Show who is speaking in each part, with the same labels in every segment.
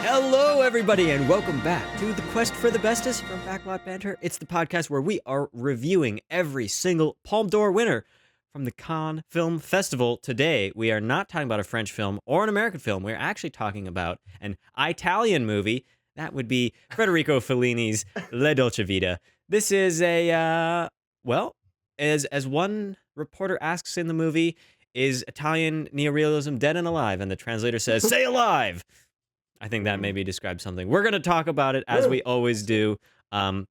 Speaker 1: Hello, everybody, and welcome back to the Quest for the Bestest from Backlot Banter. It's the podcast where we are reviewing every single Palme d'Or winner from the Cannes Film Festival. Today, we are not talking about a French film or an American film. We're actually talking about an Italian movie. That would be Federico Fellini's La Dolce Vita. This is as one reporter asks in the movie, is Italian neorealism dead and alive? And the translator says, say alive! I think that maybe describes something. We're going to talk about it as we always do. First,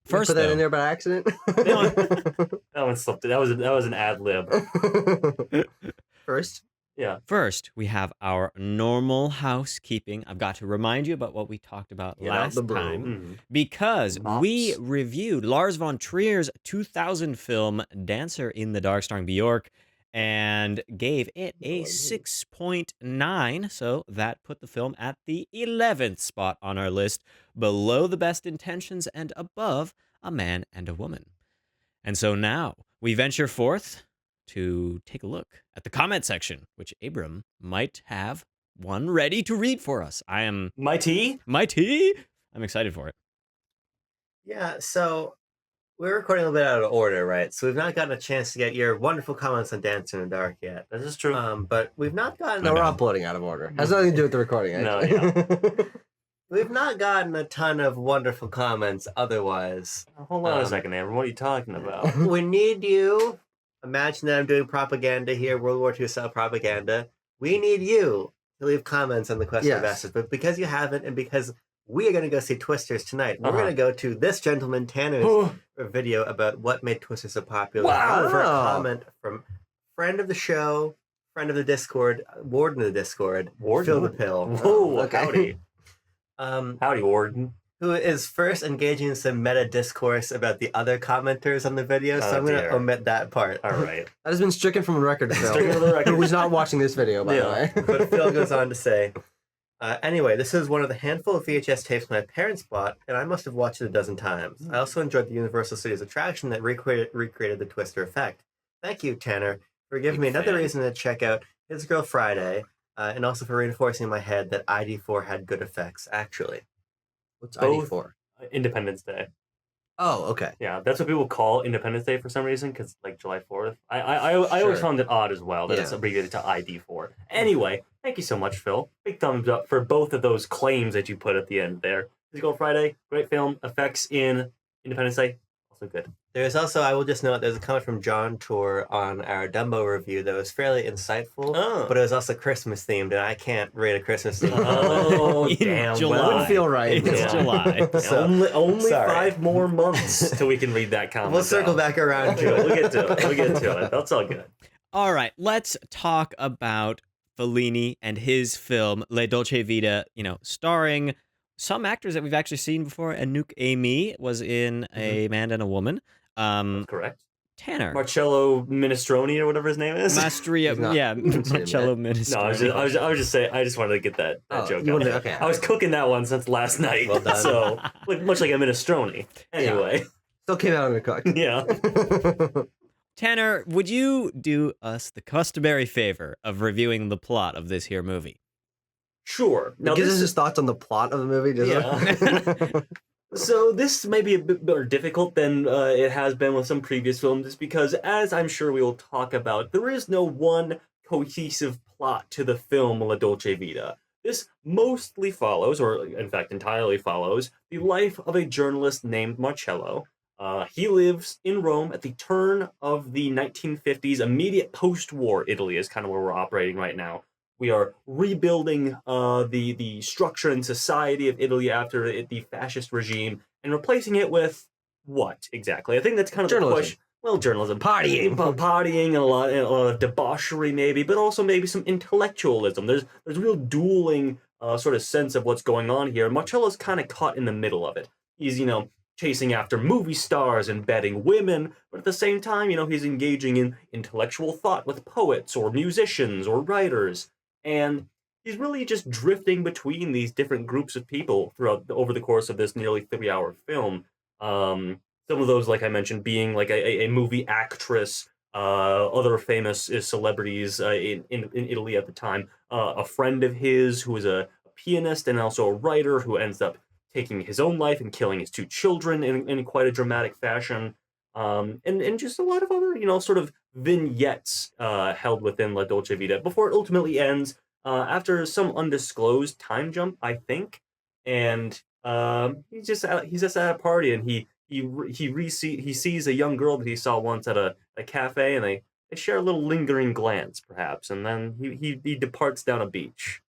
Speaker 2: put that in there by accident.
Speaker 3: That one slipped. That was an ad lib.
Speaker 2: First,
Speaker 1: First, we have our normal housekeeping. I've got to remind you about what we talked about last time because we reviewed Lars von Trier's 2000 film Dancer in the Dark, starring Bjork, and gave it a 6.9. So that put the film at the 11th spot on our list, below The Best Intentions and above A Man and a Woman. And so now we venture forth to take a look at the comment section, which Abram might have one ready to read for us. I am
Speaker 3: Mighty.
Speaker 1: I'm excited for it.
Speaker 2: yeah. So we're recording a little bit out of order, right? So we've not gotten a chance to get your wonderful comments on Dancer in the Dark yet.
Speaker 3: This is true.
Speaker 2: But we've not gotten.
Speaker 1: No,
Speaker 2: we're
Speaker 1: no.
Speaker 2: uploading out of order. Has nothing to do with the recording.
Speaker 3: No,
Speaker 2: Actually. We've not gotten a ton of wonderful comments otherwise.
Speaker 3: Hold on a second, Amber. What are you talking about?
Speaker 2: We need you. Imagine that I'm doing propaganda here, World War II style propaganda. We need you to leave comments on the Quest for the Bestest. But because you haven't, and because we are going to go see Twisters tonight, we're going to go to this gentleman, Tanner's video about what made Twisters so popular.
Speaker 3: Wow.
Speaker 2: For a comment from friend of the show, friend of the Discord, warden of the Discord, Phil the Pill.
Speaker 3: Whoa,
Speaker 2: Okay.
Speaker 3: howdy. Howdy, Warden.
Speaker 2: Who is first engaging in some meta discourse about the other commenters on the video, so I'm going to omit that part.
Speaker 3: All right.
Speaker 2: That has been stricken from the record, Phil.
Speaker 3: Stricken from the record.
Speaker 2: Who was not watching this video, by the way. But Phil goes on to say, anyway, this is one of the handful of VHS tapes my parents bought, and I must have watched it a dozen times. I also enjoyed the Universal Studios attraction that recreated the Twister effect. Thank you, Tanner, for giving me another reason to check out His Girl Friday, and also for reinforcing in my head that ID4 had good effects, actually. What's
Speaker 3: Both
Speaker 2: ID4?
Speaker 3: Independence Day.
Speaker 2: Oh, okay.
Speaker 3: Yeah, that's what people call Independence Day for some reason, because like July 4th. I always found it odd as well that it's abbreviated to ID4. Anyway, thank you so much, Phil. Big thumbs up for both of those claims that you put at the end there. His Girl Friday, great film. Effects in Independence Day, also good.
Speaker 2: There's also, I will just note, there's a comment from John Tour on our Dumbo review that was fairly insightful, but it was also Christmas themed, and I can't rate a Christmas theme.
Speaker 3: Oh,
Speaker 1: In
Speaker 3: damn.
Speaker 1: July.
Speaker 3: Well,
Speaker 2: Wouldn't feel right.
Speaker 1: It's July.
Speaker 2: So,
Speaker 3: only
Speaker 2: sorry.
Speaker 3: 5 more months till we can read that comment.
Speaker 2: We'll circle back around to it.
Speaker 3: We'll get to it. That's all good.
Speaker 1: All right, let's talk about Fellini and his film Le Dolce Vita, starring some actors that we've actually seen before. Anouk Aimee was in A Man and a Woman.
Speaker 3: That's correct.
Speaker 1: Tanner.
Speaker 3: Marcello Minestrone or whatever his name is.
Speaker 1: Mastria, Marcello Minestrone.
Speaker 3: No, I was just saying. I just wanted to get that joke out.
Speaker 2: Okay.
Speaker 3: I was cooking that one since last night.
Speaker 2: Well done.
Speaker 3: So, much like a minestrone. Anyway,
Speaker 2: Still came out undercooked.
Speaker 3: yeah.
Speaker 1: Tanner, would you do us the customary favor of reviewing the plot of this here movie?
Speaker 3: Sure. Now
Speaker 2: Gives us his thoughts on the plot of the movie.
Speaker 3: So this may be a bit more difficult than it has been with some previous films, just because, as I'm sure we will talk about, there is no one cohesive plot to the film La Dolce Vita. This mostly follows, or in fact entirely follows, the life of a journalist named Marcello. He lives in Rome at the turn of the 1950s, immediate post-war Italy is kind of where we're operating right now. We are rebuilding the structure and society of Italy after the fascist regime and replacing it with what exactly? I think that's kind of
Speaker 2: Journalism.
Speaker 3: the question. Well, journalism,
Speaker 2: Partying.
Speaker 3: and a lot of debauchery, maybe, but also maybe some intellectualism. There's a real dueling sort of sense of what's going on here. Marcello's kind of caught in the middle of it. He's chasing after movie stars and betting women, but at the same time, he's engaging in intellectual thought with poets or musicians or writers. And he's really just drifting between these different groups of people over the course of this nearly 3-hour film. Some of those, like I mentioned, being like a movie actress, other famous celebrities in Italy at the time, a friend of his who was a pianist and also a writer who ends up taking his own life and killing his 2 children in quite a dramatic fashion. And just a lot of other, sort of vignettes held within La Dolce Vita before it ultimately ends after some undisclosed time jump, I think. And he's just at a party, and he sees a young girl that he saw once at a cafe, and they share a little lingering glance, perhaps, and then he departs down a beach.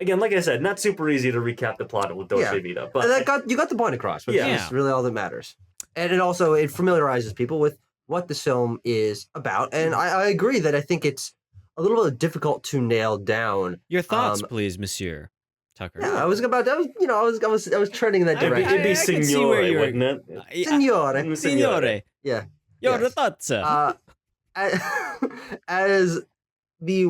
Speaker 3: Again, like I said, not super easy to recap the plot of La Dolce Vita, but
Speaker 4: you got the point across, which is really all that matters. And it familiarizes people with what this film is about. And I agree that I think it's a little bit difficult to nail down.
Speaker 1: Your thoughts, please, Monsieur Tucker.
Speaker 4: Yeah, I was trending in that direction.
Speaker 3: It'd be Signore, wouldn't it?
Speaker 4: Signore.
Speaker 1: Signore.
Speaker 4: Yeah.
Speaker 1: Your thoughts.
Speaker 4: As the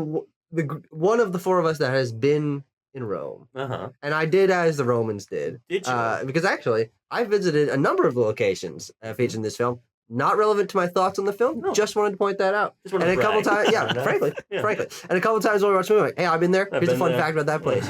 Speaker 4: one of the 4 of us that has been in Rome, and I did as the Romans did.
Speaker 3: Did you?
Speaker 4: Because actually, I visited a number of the locations featured in this film. Not relevant to my thoughts on the film. No. Just wanted to point that out.
Speaker 3: And a
Speaker 4: couple times, frankly, and a couple times when we watched the movie, like, hey, I've been there. Here's a fun fact about that place.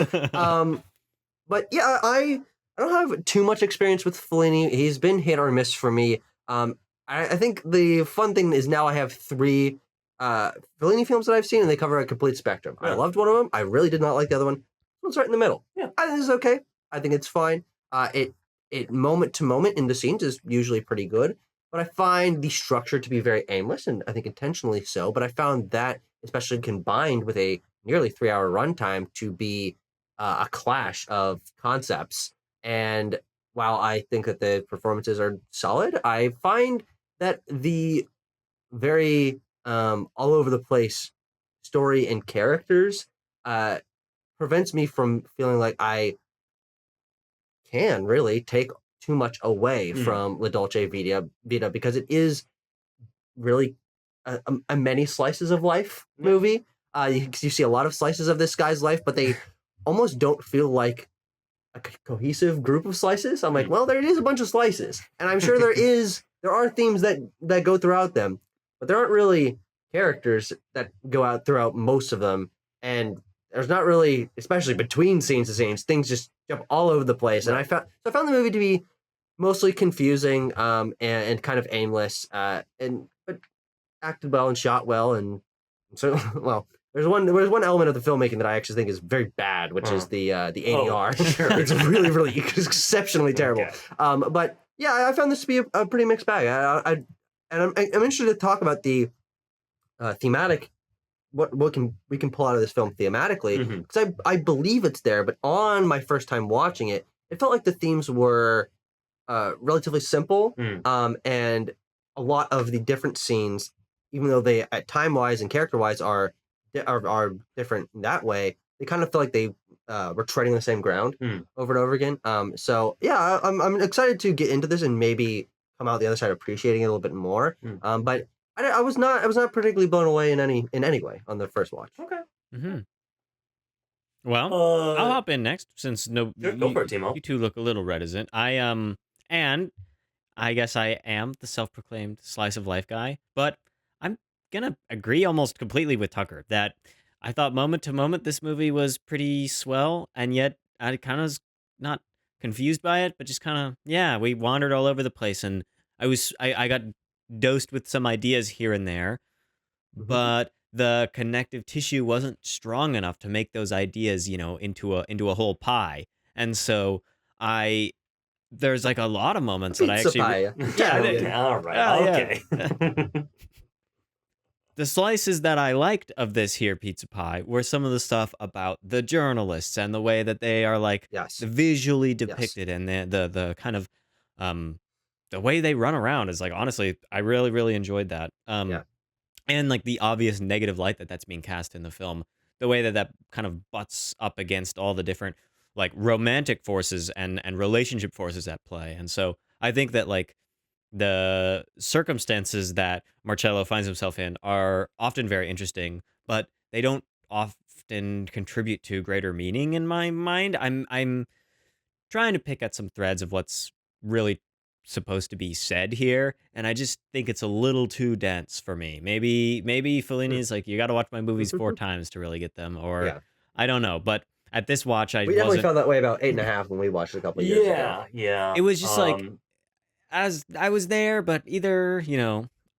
Speaker 4: But yeah, I don't have too much experience with Fellini. He's been hit or miss for me. I think the fun thing is now I have 3 Fellini films that I've seen, and they cover a complete spectrum. Yeah. I loved one of them. I really did not like the other one. This one's right in the middle.
Speaker 3: Yeah,
Speaker 4: I think this is okay. I think it's fine. It moment to moment in the scenes is usually pretty good, but I find the structure to be very aimless, and I think intentionally so. But I found that, especially combined with a nearly 3-hour runtime, to be a clash of concepts. And while I think that the performances are solid, I find that the very all over the place story and characters prevents me from feeling like I can really take too much away from La Dolce Vita, because it is really a many slices of life movie. You see a lot of slices of this guy's life, but they almost don't feel like a cohesive group of slices. I'm like, well, there is a bunch of slices, and I'm sure there are themes that go throughout them, but there aren't really characters that go out throughout most of them, and there's not really, especially between scenes to scenes, things just jump all over the place. And I found the movie to be mostly confusing and kind of aimless, but acted well and shot well, and so well. There's one element of the filmmaking that I actually think is very bad, which is the ADR. Sure. It's really exceptionally terrible. Okay. But yeah, I found this to be a pretty mixed bag. I'm interested to talk about the thematic. What we can pull out of this film thematically, because I believe it's there, but on my first time watching it, it felt like the themes were relatively simple, and a lot of the different scenes, even though they at time wise and character wise are different in that way, they kind of feel like they were treading the same ground over and over again. So yeah, I'm excited to get into this and maybe come out the other side appreciating it a little bit more. But I was not particularly blown away in any way on the first watch.
Speaker 3: Okay.
Speaker 1: Mm-hmm. Well, I'll hop in next since
Speaker 3: go for it, Timo.
Speaker 1: You two look a little reticent. And I guess I am the self-proclaimed slice of life guy, but I'm gonna agree almost completely with Tucker that I thought moment to moment this movie was pretty swell, and yet I kind of was not confused by it, but just kind of we wandered all over the place, and I got dosed with some ideas here and there, but the connective tissue wasn't strong enough to make those ideas, into a whole pie. And so there's like a lot of moments that I actually
Speaker 3: okay. All right. Okay.
Speaker 1: The slices that I liked of this here pizza pie were some of the stuff about the journalists and the way that they are like visually depicted, and the kind of the way they run around is like, honestly, I really, really enjoyed that. And like the obvious negative light that's being cast in the film, the way that kind of butts up against all the different like romantic forces and relationship forces at play. And so I think that like the circumstances that Marcello finds himself in are often very interesting, but they don't often contribute to greater meaning in my mind. I'm trying to pick at some threads of what's really supposed to be said here, and I just think it's a little too dense for me. Maybe Fellini's like, you got to watch my movies 4 times to really get them, or I don't know. But At this watch,
Speaker 4: we definitely felt that way about 8.5 when we watched it a couple of years ago.
Speaker 3: Yeah.
Speaker 1: It was just like, as I was there, but either,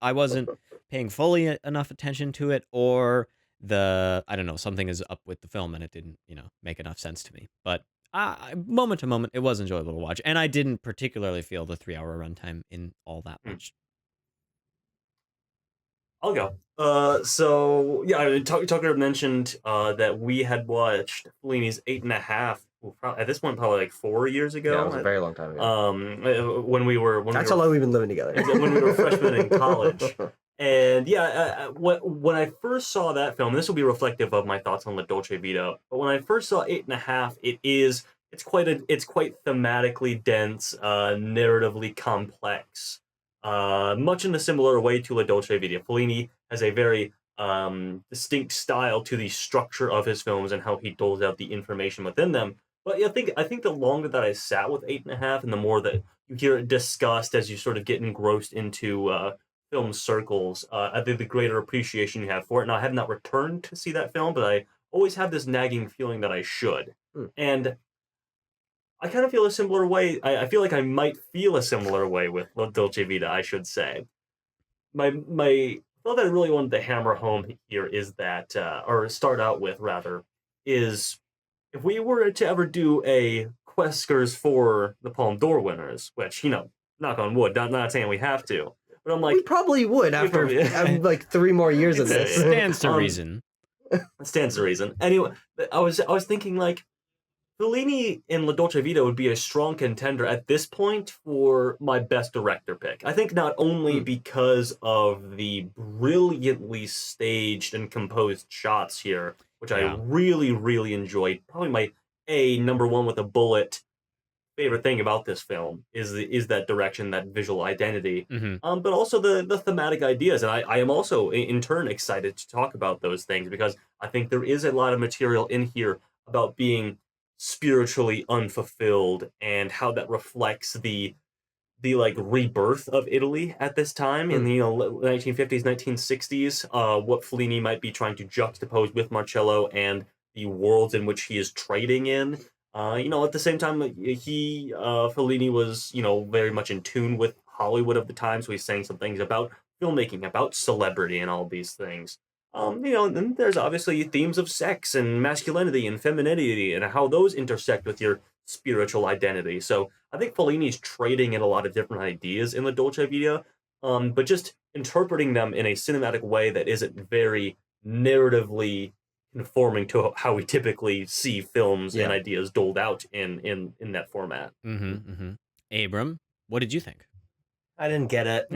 Speaker 1: I wasn't paying fully enough attention to it, or I don't know, something is up with the film and it didn't, make enough sense to me. But moment to moment, it was enjoyable to watch. And I didn't particularly feel the 3-hour runtime in all that much.
Speaker 3: I'll go. So yeah, Tucker mentioned that we had watched Fellini's 8.5. At this point, probably like 4 years ago.
Speaker 4: Yeah, it was a very long time ago.
Speaker 3: When we were
Speaker 4: how long we've been living together.
Speaker 3: When we were freshmen in college. And yeah, when I first saw that film, this will be reflective of my thoughts on La Dolce Vita. But when I first saw 8.5, it's quite thematically dense, narratively complex. Much in a similar way to La Dolce Vita. Fellini has a very distinct style to the structure of his films and how he doles out the information within them. But yeah, I think the longer that I sat with 8.5, and the more that you hear it discussed as you sort of get engrossed into film circles, I think the greater appreciation you have for it. Now, I have not returned to see that film, but I always have this nagging feeling that I should. And I kind of feel a similar way. I feel like I might feel a similar way with La Dolce Vita, I should say. My thought that I really wanted to hammer home here is that, or start out with rather, is if we were to ever do a Questers for the Palme d'Or winners, which, knock on wood, not saying we have to, but I'm like...
Speaker 4: We probably would after like 3 more years of this.
Speaker 1: Stands to reason.
Speaker 3: Stands to reason. Anyway, I was thinking like, Fellini in La Dolce Vita would be a strong contender at this point for my best director pick. I think not only because of the brilliantly staged and composed shots here, which I really, really enjoyed. Probably my number one with a bullet favorite thing about this film is that direction, that visual identity, but also the thematic ideas. And I am also, in turn, excited to talk about those things because I think there is a lot of material in here about being spiritually unfulfilled and how that reflects the like rebirth of Italy at this time in the 1950s, 1960s, what Fellini might be trying to juxtapose with Marcello and the worlds in which he is trading in. At the same time, Fellini was, very much in tune with Hollywood of the time, so he's saying some things about filmmaking, about celebrity and all these things. Then there's obviously themes of sex and masculinity and femininity and how those intersect with your spiritual identity. So I think Fellini's trading in a lot of different ideas in La Dolce Vita, but just interpreting them in a cinematic way that isn't very narratively conforming to how we typically see films and ideas doled out in that format.
Speaker 1: Abram, what did you think?
Speaker 2: I didn't get it.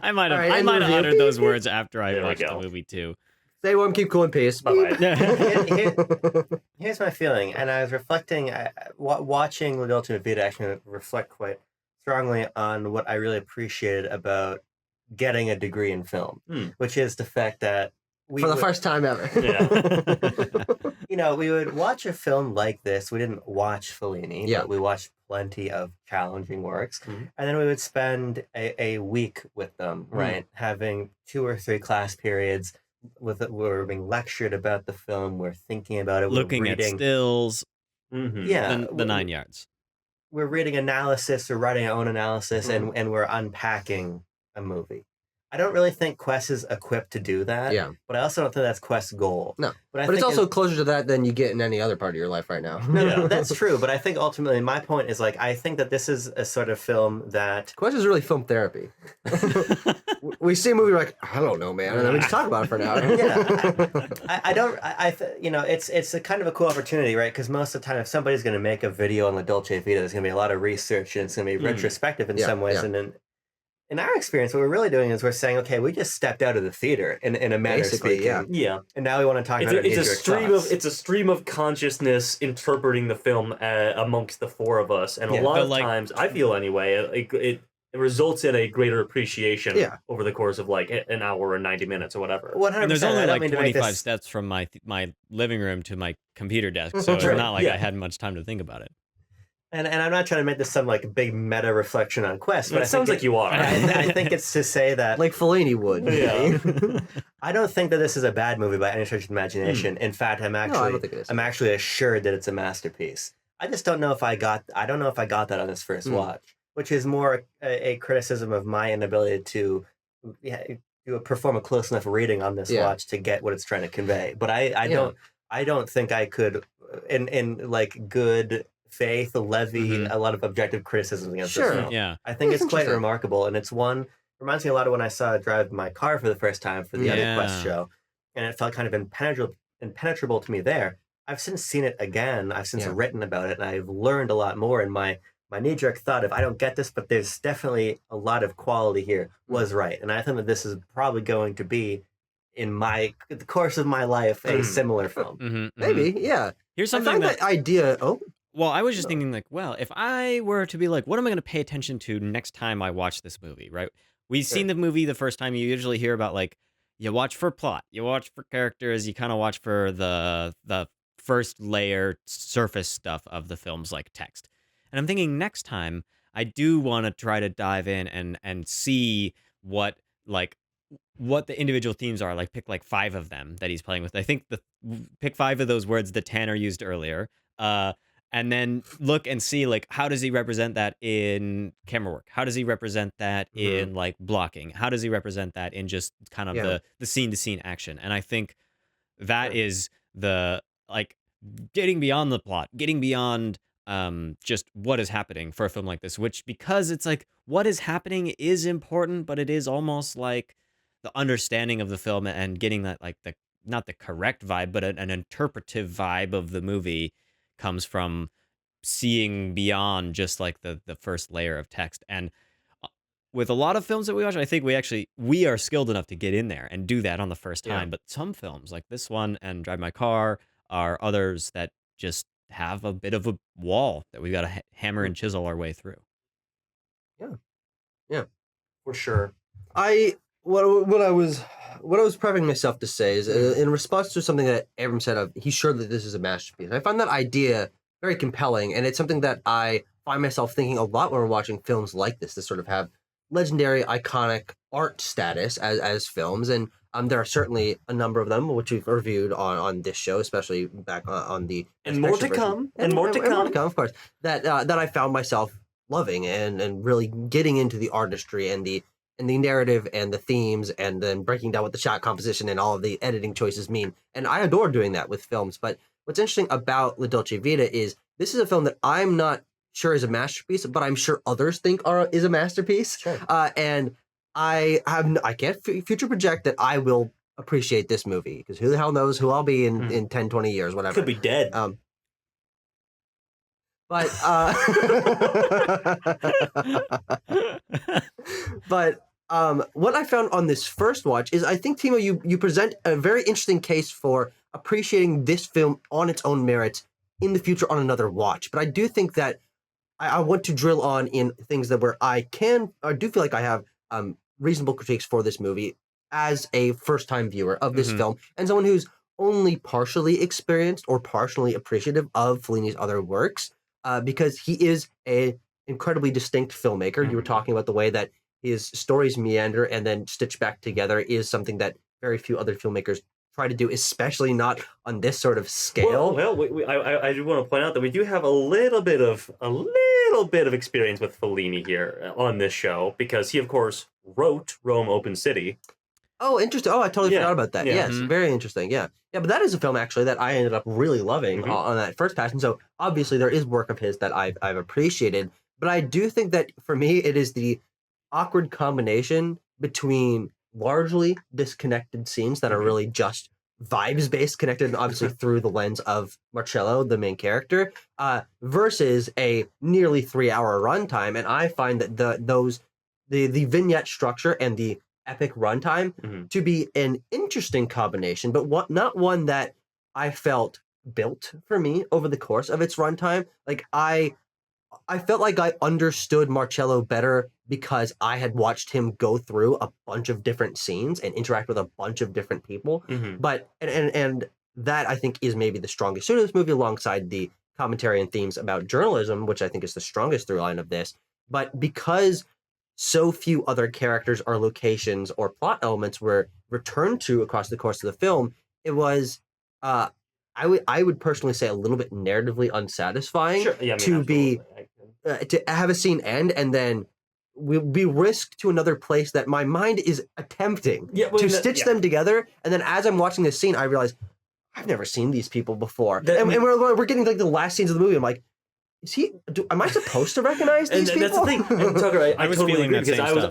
Speaker 1: I might have uttered those words after I watched the movie too.
Speaker 4: Stay warm, keep cool, and peace.
Speaker 2: Bye-bye. Here's my feeling, and I was reflecting, watching La Dolce Vita actually reflect quite strongly on what I really appreciated about getting a degree in film, which is the fact that
Speaker 4: for the first time ever.
Speaker 2: We would watch a film like this. We didn't watch Fellini, but we watched plenty of challenging works. And then we would spend a week with them, right? Having 2 or 3 class periods we're being lectured about the film. We're thinking about it.
Speaker 1: Looking
Speaker 2: we're reading,
Speaker 1: at stills.
Speaker 2: Yeah.
Speaker 1: The 9 yards.
Speaker 2: We're reading analysis, we're writing our own analysis, and we're unpacking a movie. I don't really think Quest is equipped to do that.
Speaker 4: Yeah.
Speaker 2: But I also don't think that's Quest's goal.
Speaker 4: No. But it's also closer to that than you get in any other part of your life right now.
Speaker 2: No, that's true. But I think ultimately my point is I think that this is a sort of film that...
Speaker 4: Quest is really film therapy. We see a movie, we're like, I don't know, man. And then we just talk about it for an hour.
Speaker 2: It's a kind of a cool opportunity, right? Because most of the time, if somebody's going to make a video on La Dolce Vita, there's going to be a lot of research and it's going to be retrospective in some ways. And then in our experience, what we're really doing is we're saying, okay, we just stepped out of the theater in a manner of speaking.
Speaker 3: Yeah.
Speaker 2: And now we want to talk about
Speaker 3: it's a stream of consciousness interpreting the film amongst the 4 of us. And a lot of times, I feel anyway, it results in a greater appreciation over the course of like an hour or 90 minutes or whatever.
Speaker 2: 100%.
Speaker 1: And there's only like 25 steps from my living room to my computer desk, so it's not like I had much time to think about it.
Speaker 2: And I'm not trying to make this some like big meta reflection on Quest, but
Speaker 3: it sounds like you are.
Speaker 2: I think it's to say that
Speaker 4: like Fellini would.
Speaker 3: Yeah.
Speaker 2: I don't think that this is a bad movie by any stretch of the imagination. In fact, I'm actually assured that it's a masterpiece. I just don't know if I got that on this first watch, which is more a criticism of my inability to perform a close enough reading on this watch to get what it's trying to convey. But I don't think I could in like good faith levy a lot of objective criticisms against this film.
Speaker 1: Yeah.
Speaker 2: I think it's quite remarkable, and it's reminds me a lot of when I saw Drive My Car for the first time for the other Quest show, and it felt kind of impenetrable to me there. I've since seen it again. I've since written about it, and I've learned a lot more. And my knee-jerk thought of I don't get this, but there's definitely a lot of quality here was right, and I think that this is probably going to be in the course of my life a similar film.
Speaker 4: Maybe, yeah.
Speaker 1: Here's something
Speaker 4: that idea. Oh.
Speaker 1: Well, I was just thinking like, well, if I were to be like, what am I going to pay attention to next time I watch this movie, right? We've seen the movie the first time. You usually hear about like, you watch for plot, you watch for characters, you kind of watch for the first layer surface stuff of the film's like text. And I'm thinking next time I do want to try to dive in and see what the individual themes are, like pick like 5 of them that he's playing with. I think pick 5 of those words that Tanner used earlier. And then look and see like how does he represent that in camera work? How does he represent that in like blocking? How does he represent that in just kind of the scene to scene action? And I think that is the like getting beyond the plot, getting beyond just what is happening for a film like this, which because it's like what is happening is important, but it is almost like the understanding of the film and getting that like not the correct vibe, but an interpretive vibe of the movie comes from seeing beyond just like the first layer of text. And with a lot of films that we watch, I think we are skilled enough to get in there and do that on the first time. But some films like this one and Drive My Car are others that just have a bit of a wall that we've got to hammer and chisel our way through.
Speaker 4: Yeah,
Speaker 2: for sure.
Speaker 4: What I was prepping myself to say is in response to something that Abram said, he's sure that this is a masterpiece. I find that idea very compelling, and it's something that I find myself thinking a lot when we're watching films like this that sort of have legendary, iconic art status as films. And there are certainly a number of them which we've reviewed on this show, especially back on the
Speaker 3: and more to come, and more to come,
Speaker 4: of course. That I found myself loving and really getting into the artistry and the narrative and the themes, and then breaking down what the shot composition and all of the editing choices mean. And I adore doing that with films. But what's interesting about La Dolce Vita is this is a film that I'm not sure is a masterpiece, but I'm sure others think is a masterpiece.
Speaker 2: Sure.
Speaker 4: And I can't future project that I will appreciate this movie, because who the hell knows who I'll be in 10, 20 years, whatever.
Speaker 3: Could be dead.
Speaker 4: But what I found on this first watch is I think, Timo, you present a very interesting case for appreciating this film on its own merits in the future on another watch. But I do think that I want to drill on in things that where I do feel like I have reasonable critiques for this movie as a first-time viewer of this film and someone who's only partially experienced or partially appreciative of Fellini's other works. Because he is an incredibly distinct filmmaker. You were talking about the way that his stories meander and then stitch back together is something that very few other filmmakers try to do, especially not on this sort of scale.
Speaker 3: Well, I do want to point out that we do have a little bit of experience with Fellini here on this show, because he, of course, wrote Rome Open City.
Speaker 4: Oh, interesting. Oh, I totally forgot about that. Yes, very interesting. Yeah, but that is a film actually that I ended up really loving on that first pass. And so obviously there is work of his that I've appreciated. But I do think that for me it is the awkward combination between largely disconnected scenes that are really just vibes based, connected obviously through the lens of Marcello, the main character, versus a nearly 3-hour runtime. And I find that the vignette structure and the epic runtime to be an interesting combination, but not one that I felt built for me over the course of its runtime. Like I felt like I understood Marcello better because I had watched him go through a bunch of different scenes and interact with a bunch of different people. But and that I think is maybe the strongest suit of this movie, alongside the commentary and themes about journalism, which I think is the strongest through line of this. But because so few other characters or locations or plot elements were returned to across the course of the film, it was, I would personally say, a little bit narratively unsatisfying to have a scene end and then we'll be risked to another place that my mind is attempting to stitch them together. And then as I'm watching this scene, I realize I've never seen these people before. And we're getting like the last scenes of the movie. I'm like, am I supposed to recognize these people?
Speaker 3: That's the thing. And Tucker, I
Speaker 1: was
Speaker 3: totally
Speaker 1: feeling
Speaker 3: agree because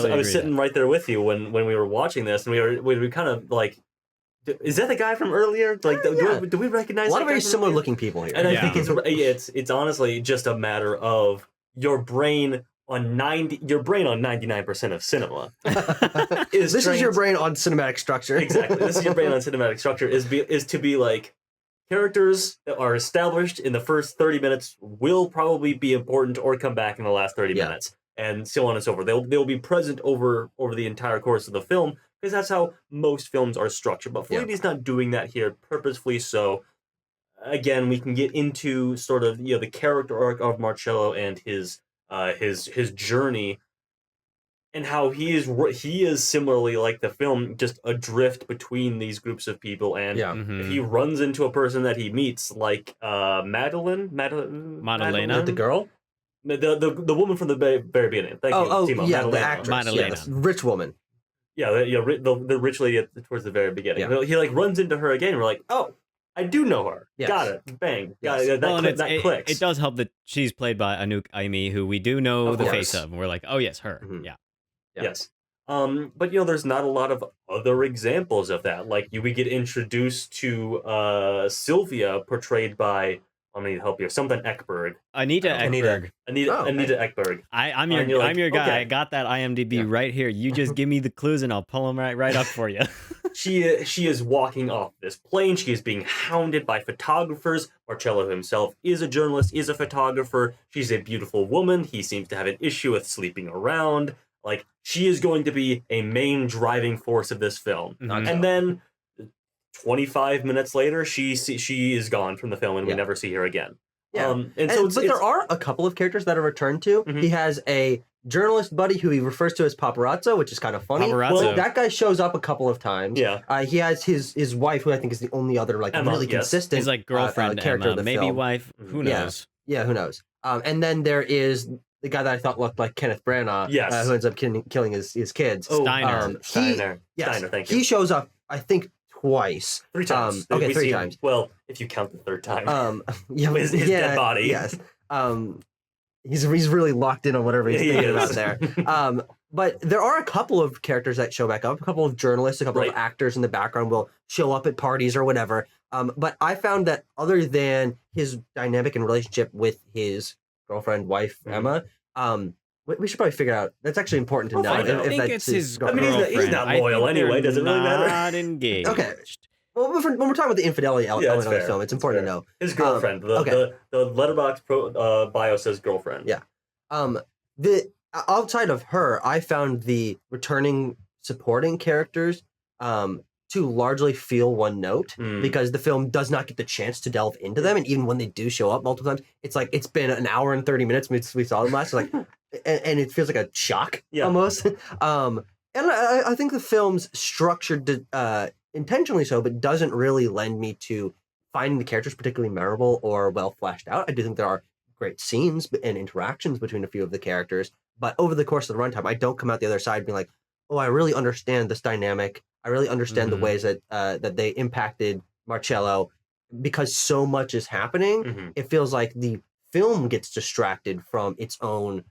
Speaker 3: I was sitting right there with you when we were watching this, and we were kind of like, is that the guy from earlier? Like, do we recognize
Speaker 4: a lot of very similar looking people here?
Speaker 3: And I think it's honestly just a matter of your brain on 99% of cinema.
Speaker 4: This is your brain on cinematic structure.
Speaker 3: Exactly. This is your brain on cinematic structure is to be like, characters that are established in the first 30 minutes will probably be important or come back in the last 30 minutes, and so on and so forth. They'll be present over the entire course of the film, because that's how most films are structured. But Fellini's not doing that here purposefully. So again, we can get into sort of the character arc of Marcello and his journey, and how he is similarly like the film, just adrift between these groups of people. And if he runs into a person that he meets, like Madeleine,
Speaker 4: the girl,
Speaker 3: the woman from the very beginning. Timo,
Speaker 4: the actress,
Speaker 1: Madeleine,
Speaker 4: rich woman.
Speaker 3: The rich lady towards the very beginning. Yeah. He like runs into her again. And we're like, oh, I do know her. Yes. Got it. Bang. Got it. That clicks.
Speaker 1: It does help that she's played by Anouk Aimee, who we do know the face of. And we're like, oh yes, her.
Speaker 4: Mm-hmm.
Speaker 1: Yeah.
Speaker 3: Yes. But there's not a lot of other examples of that. Like we get introduced to Sylvia, portrayed by, I'm gonna need help here. Something Ekberg.
Speaker 1: Anita Ekberg.
Speaker 3: Anita Ekberg.
Speaker 1: I'm your guy.
Speaker 3: Okay.
Speaker 1: I got that IMDb right here. You just give me the clues and I'll pull them right up for you.
Speaker 3: She is walking off this plane. She is being hounded by photographers. Marcello himself is a journalist, is a photographer. She's a beautiful woman. He seems to have an issue with sleeping around. Like, she is going to be a main driving force of this film.
Speaker 1: Mm-hmm.
Speaker 3: And then 25 minutes later, she is gone from the film, and we never see her again.
Speaker 4: Yeah. But there are a couple of characters that are returned to. Mm-hmm. He has a journalist buddy who he refers to as Paparazzo, which is kind of funny. Well, that guy shows up a couple of times.
Speaker 3: Yeah.
Speaker 4: He has his wife, who I think is the only other
Speaker 3: Emma,
Speaker 4: really consistent.
Speaker 1: His like girlfriend,
Speaker 4: character
Speaker 1: Emma,
Speaker 4: of the
Speaker 1: maybe
Speaker 4: film.
Speaker 1: wife. Who knows?
Speaker 4: Yeah, who knows? And then there is the guy that I thought looked like Kenneth Branagh, who ends up killing his kids.
Speaker 1: Steiner.
Speaker 3: Steiner. Thank you.
Speaker 4: He shows up, I think, twice.
Speaker 3: 3 times.
Speaker 4: Three times.
Speaker 3: Well, if you count the third time.
Speaker 4: His
Speaker 3: dead body.
Speaker 4: Yes. He's really locked in on whatever he's thinking about there. But there are a couple of characters that show back up. A couple of journalists, a couple of actors in the background will show up at parties or whatever. But I found that other than his dynamic and relationship with his girlfriend, wife, Emma, we should probably figure out. That's actually important to know.
Speaker 1: I think it's his girlfriend.
Speaker 3: I mean, he's not loyal anyway. Does it really matter?
Speaker 1: Not engaged.
Speaker 4: Okay. Well, when we're talking about the infidelity element of the film, it's important to know.
Speaker 3: His girlfriend. The Letterboxd bio says girlfriend.
Speaker 4: Yeah. Outside of her, I found the returning supporting characters to largely feel one note, because the film does not get the chance to delve into them, and even when they do show up multiple times, it's like it's been an hour and 30 minutes since we saw them last. Like, and it feels like a shock almost. And I think the film's structured intentionally so, but doesn't really lend me to finding the characters particularly memorable or well fleshed out. I do think there are great scenes and interactions between a few of the characters, but over the course of the runtime, I don't come out the other side being like, oh, I really understand this dynamic. I really understand the ways that that they impacted Marcello, because so much is happening. It feels like the film gets distracted from its own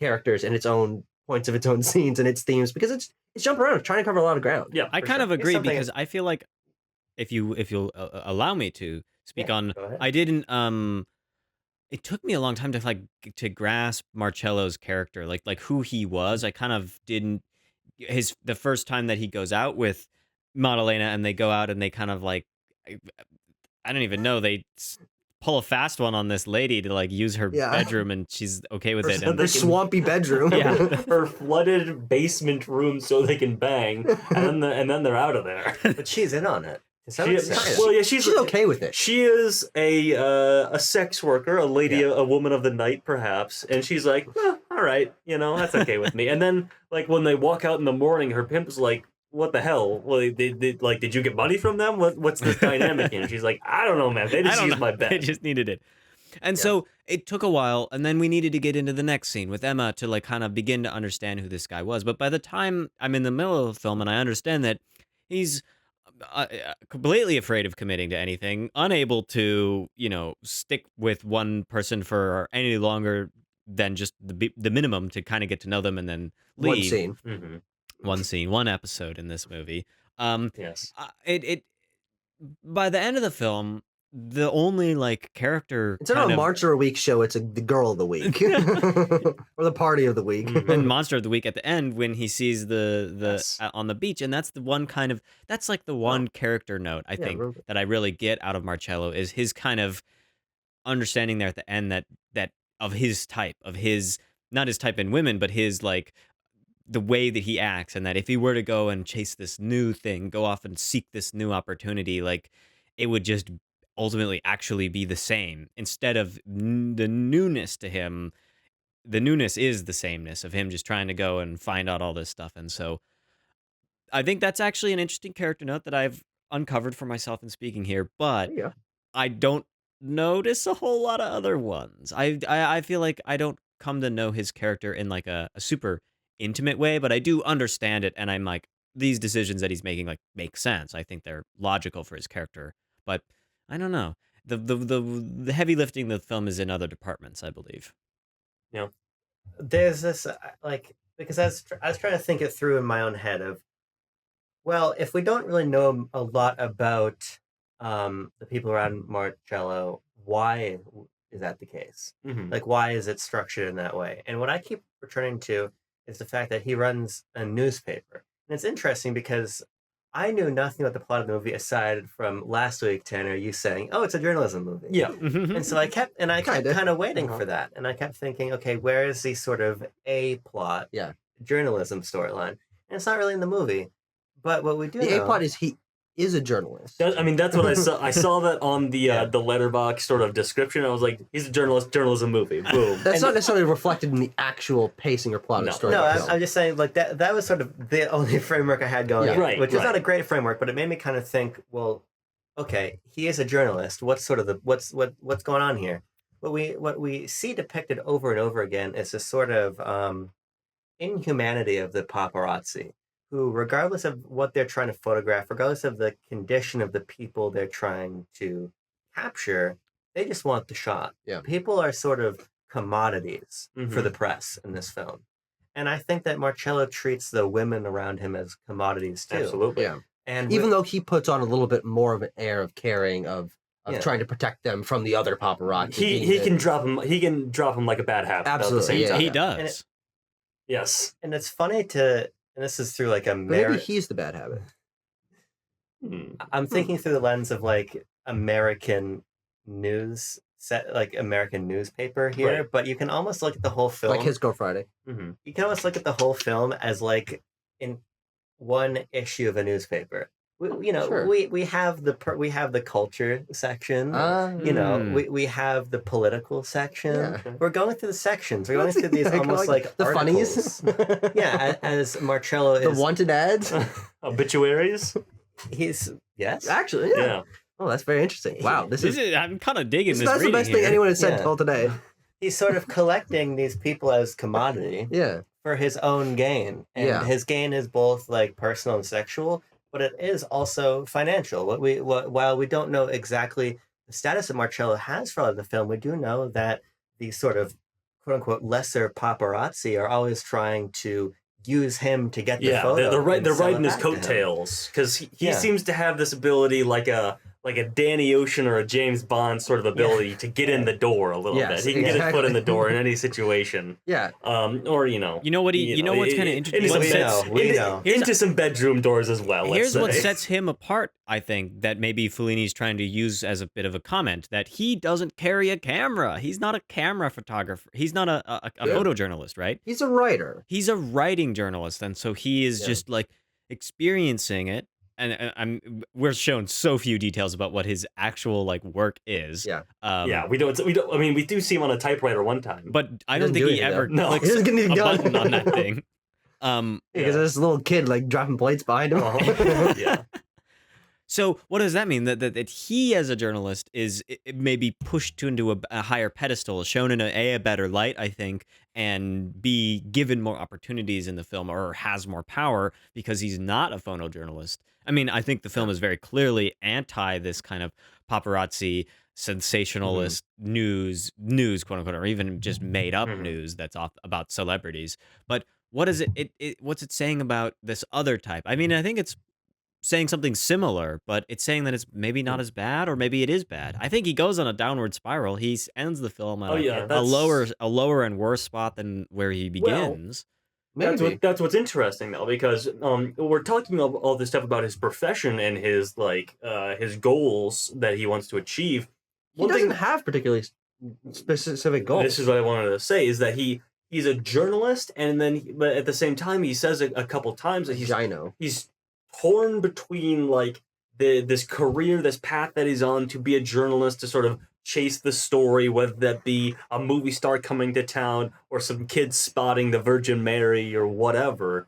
Speaker 4: characters and its own points of its own scenes and its themes, because it's jumping around, trying to cover a lot of ground.
Speaker 3: Yeah,
Speaker 1: I kind of agree, because I feel like if you'll allow me to speak on, I didn't. It took me a long time to grasp Marcello's character, like who he was. I kind of didn't. The first time that he goes out with Maddalena and they go out and they kind of like, I don't even know, they pull a fast one on this lady to like use her bedroom, and she's okay with it. And
Speaker 4: her swampy bedroom.
Speaker 3: Her flooded basement room so they can bang, and then they're out of there.
Speaker 2: But she's in on it.
Speaker 4: She's okay with it.
Speaker 3: She is a sex worker, a lady, a woman of the night, perhaps, and she's like, all right, that's okay with me. And then, like, when they walk out in the morning, her pimp's like, what the hell? Well, did you get money from them? What's this dynamic? And she's like, I don't know, man. They just used my bed.
Speaker 1: They just needed it. And so it took a while, and then we needed to get into the next scene with Emma to like kind of begin to understand who this guy was. But by the time I'm in the middle of the film and I understand that he's completely afraid of committing to anything, unable to, stick with one person for any longer than just the minimum to kind of get to know them and then leave.
Speaker 4: One scene.
Speaker 3: Mm-hmm.
Speaker 1: One scene, one episode in this movie.
Speaker 3: Yes.
Speaker 1: It by the end of the film, the only like character
Speaker 4: it's not a Monster of the Week show, it's the girl of the week. Or the party of the week.
Speaker 1: And Monster of the Week at the end when he sees the on the beach, and that's the one that's like the one character note I think that I really get out of Marcello is his kind of understanding there at the end that of his type, of his, not his type in women, but his like the way that he acts, and that if he were to go and chase this new thing, go off and seek this new opportunity, like it would just ultimately actually be the same instead of the newness to him. The newness is the sameness of him just trying to go and find out all this stuff. And so I think that's actually an interesting character note that I've uncovered for myself in speaking here, but I don't notice a whole lot of other ones. I feel like I don't come to know his character in like a super intimate way, but I do understand it, and I'm like, these decisions that he's making like make sense. I think they're logical for his character, but I don't know. The heavy lifting of the film is in other departments, I believe.
Speaker 3: Yeah.
Speaker 2: There's this because I was trying to think it through in my own head of, well, if we don't really know a lot about the people around Marcello, why is that the case?
Speaker 3: Mm-hmm.
Speaker 2: Like, why is it structured in that way? And what I keep returning to is the fact that he runs a newspaper. And it's interesting because I knew nothing about the plot of the movie aside from last week, Tanner, you saying, oh, it's a journalism movie.
Speaker 3: Yeah.
Speaker 2: And so I kept kind of waiting for that. And I kept thinking, okay, where is the sort of A plot journalism storyline? And it's not really in the movie. But what we do
Speaker 4: The A plot is he is a journalist.
Speaker 3: That's what I saw. I saw that on the Letterboxd sort of description. I was like, he's a journalism movie. Boom.
Speaker 4: That's not necessarily reflected in the actual pacing or plot of the story.
Speaker 2: No, I'm just saying, like, that was sort of the only framework I had going on,
Speaker 3: right,
Speaker 2: which is not a great framework, but it made me kind of think, well, okay, he is a journalist. What's sort of what's going on here? What we see depicted over and over again is this sort of inhumanity of the paparazzi, who, regardless of what they're trying to photograph, regardless of the condition of the people they're trying to capture, they just want the shot.
Speaker 4: Yeah.
Speaker 2: People are sort of commodities for the press in this film. And I think that Marcello treats the women around him as commodities too.
Speaker 3: Absolutely.
Speaker 4: Yeah.
Speaker 2: And
Speaker 4: even though he puts on a little bit more of an air of caring, of trying to protect them from the other paparazzi.
Speaker 3: He can drop him. He can drop him like a bad habit.
Speaker 4: Absolutely,
Speaker 3: at the same time.
Speaker 1: He does.
Speaker 3: Yes.
Speaker 2: And it's funny to. And this is through like a
Speaker 4: maybe he's the bad habit.
Speaker 2: I'm thinking through the lens of like American news like American newspaper here,
Speaker 3: right.
Speaker 2: But you can almost look at the whole film
Speaker 4: like His Girl Friday.
Speaker 2: You can almost look at the whole film as like in one issue of a newspaper. We have the culture section. We have the political section.
Speaker 4: Yeah.
Speaker 2: We're going through the sections. We're going through these almost like
Speaker 4: the
Speaker 2: articles.
Speaker 4: funnies.
Speaker 2: As Marcello is
Speaker 4: the wanted ads,
Speaker 3: obituaries.
Speaker 2: He's
Speaker 4: actually
Speaker 3: yeah.
Speaker 4: Oh, that's very interesting. Wow, this is
Speaker 1: I'm kind of digging this.
Speaker 4: That's the best thing anyone has said till today.
Speaker 2: He's sort of collecting these people as commodity. For his own gain, and his gain is both like personal and sexual, but it is also financial. While we don't know exactly the status that Marcello has for all of the film, we do know that these sort of quote unquote lesser paparazzi are always trying to use him to get the photo.
Speaker 3: They're riding his coattails because he seems to have this ability like a Danny Ocean or a James Bond sort of ability to get in the door a little bit. He can get his foot in the door in any situation. Or
Speaker 1: You know what's kind of interesting?
Speaker 3: Into some bedroom doors as well.
Speaker 1: Here's what sets him apart, I think, that maybe Fellini's trying to use as a bit of a comment, that he doesn't carry a camera. He's not a camera photographer. He's not a photojournalist, right?
Speaker 4: He's a writer.
Speaker 1: He's a writing journalist, and so he is just like experiencing it we're shown so few details about what his actual like work is.
Speaker 4: Yeah.
Speaker 3: We don't. I mean, we do see him on a typewriter one time,
Speaker 1: but I don't think he ever clicks
Speaker 4: he doesn't get anything
Speaker 1: a
Speaker 4: done.
Speaker 1: button on that thing.
Speaker 4: Because there's this little kid like dropping plates behind him.
Speaker 3: Yeah.
Speaker 1: So what does that mean? That he, as a journalist, is maybe pushed into a higher pedestal, shown in a better light, I think, and be given more opportunities in the film, or has more power because he's not a photojournalist. I mean, I think the film is very clearly anti this kind of paparazzi, sensationalist news, quote unquote, or even just made up news that's about celebrities. But what is what's it saying about this other type? I mean, I think it's saying something similar, but it's saying that it's maybe not as bad, or maybe it is bad. I think he goes on a downward spiral. He ends the film at a lower and worse spot than where he begins.
Speaker 3: Well, that's what's interesting though, because we're talking all this stuff about his profession and his his goals that he wants to achieve.
Speaker 4: He doesn't have particularly specific goals.
Speaker 3: This is what I wanted to say: is that he's a journalist, and then but at the same time he says a couple times that he's torn between like this career, this path that he's on to be a journalist, to sort of chase the story, whether that be a movie star coming to town or some kids spotting the Virgin Mary or whatever,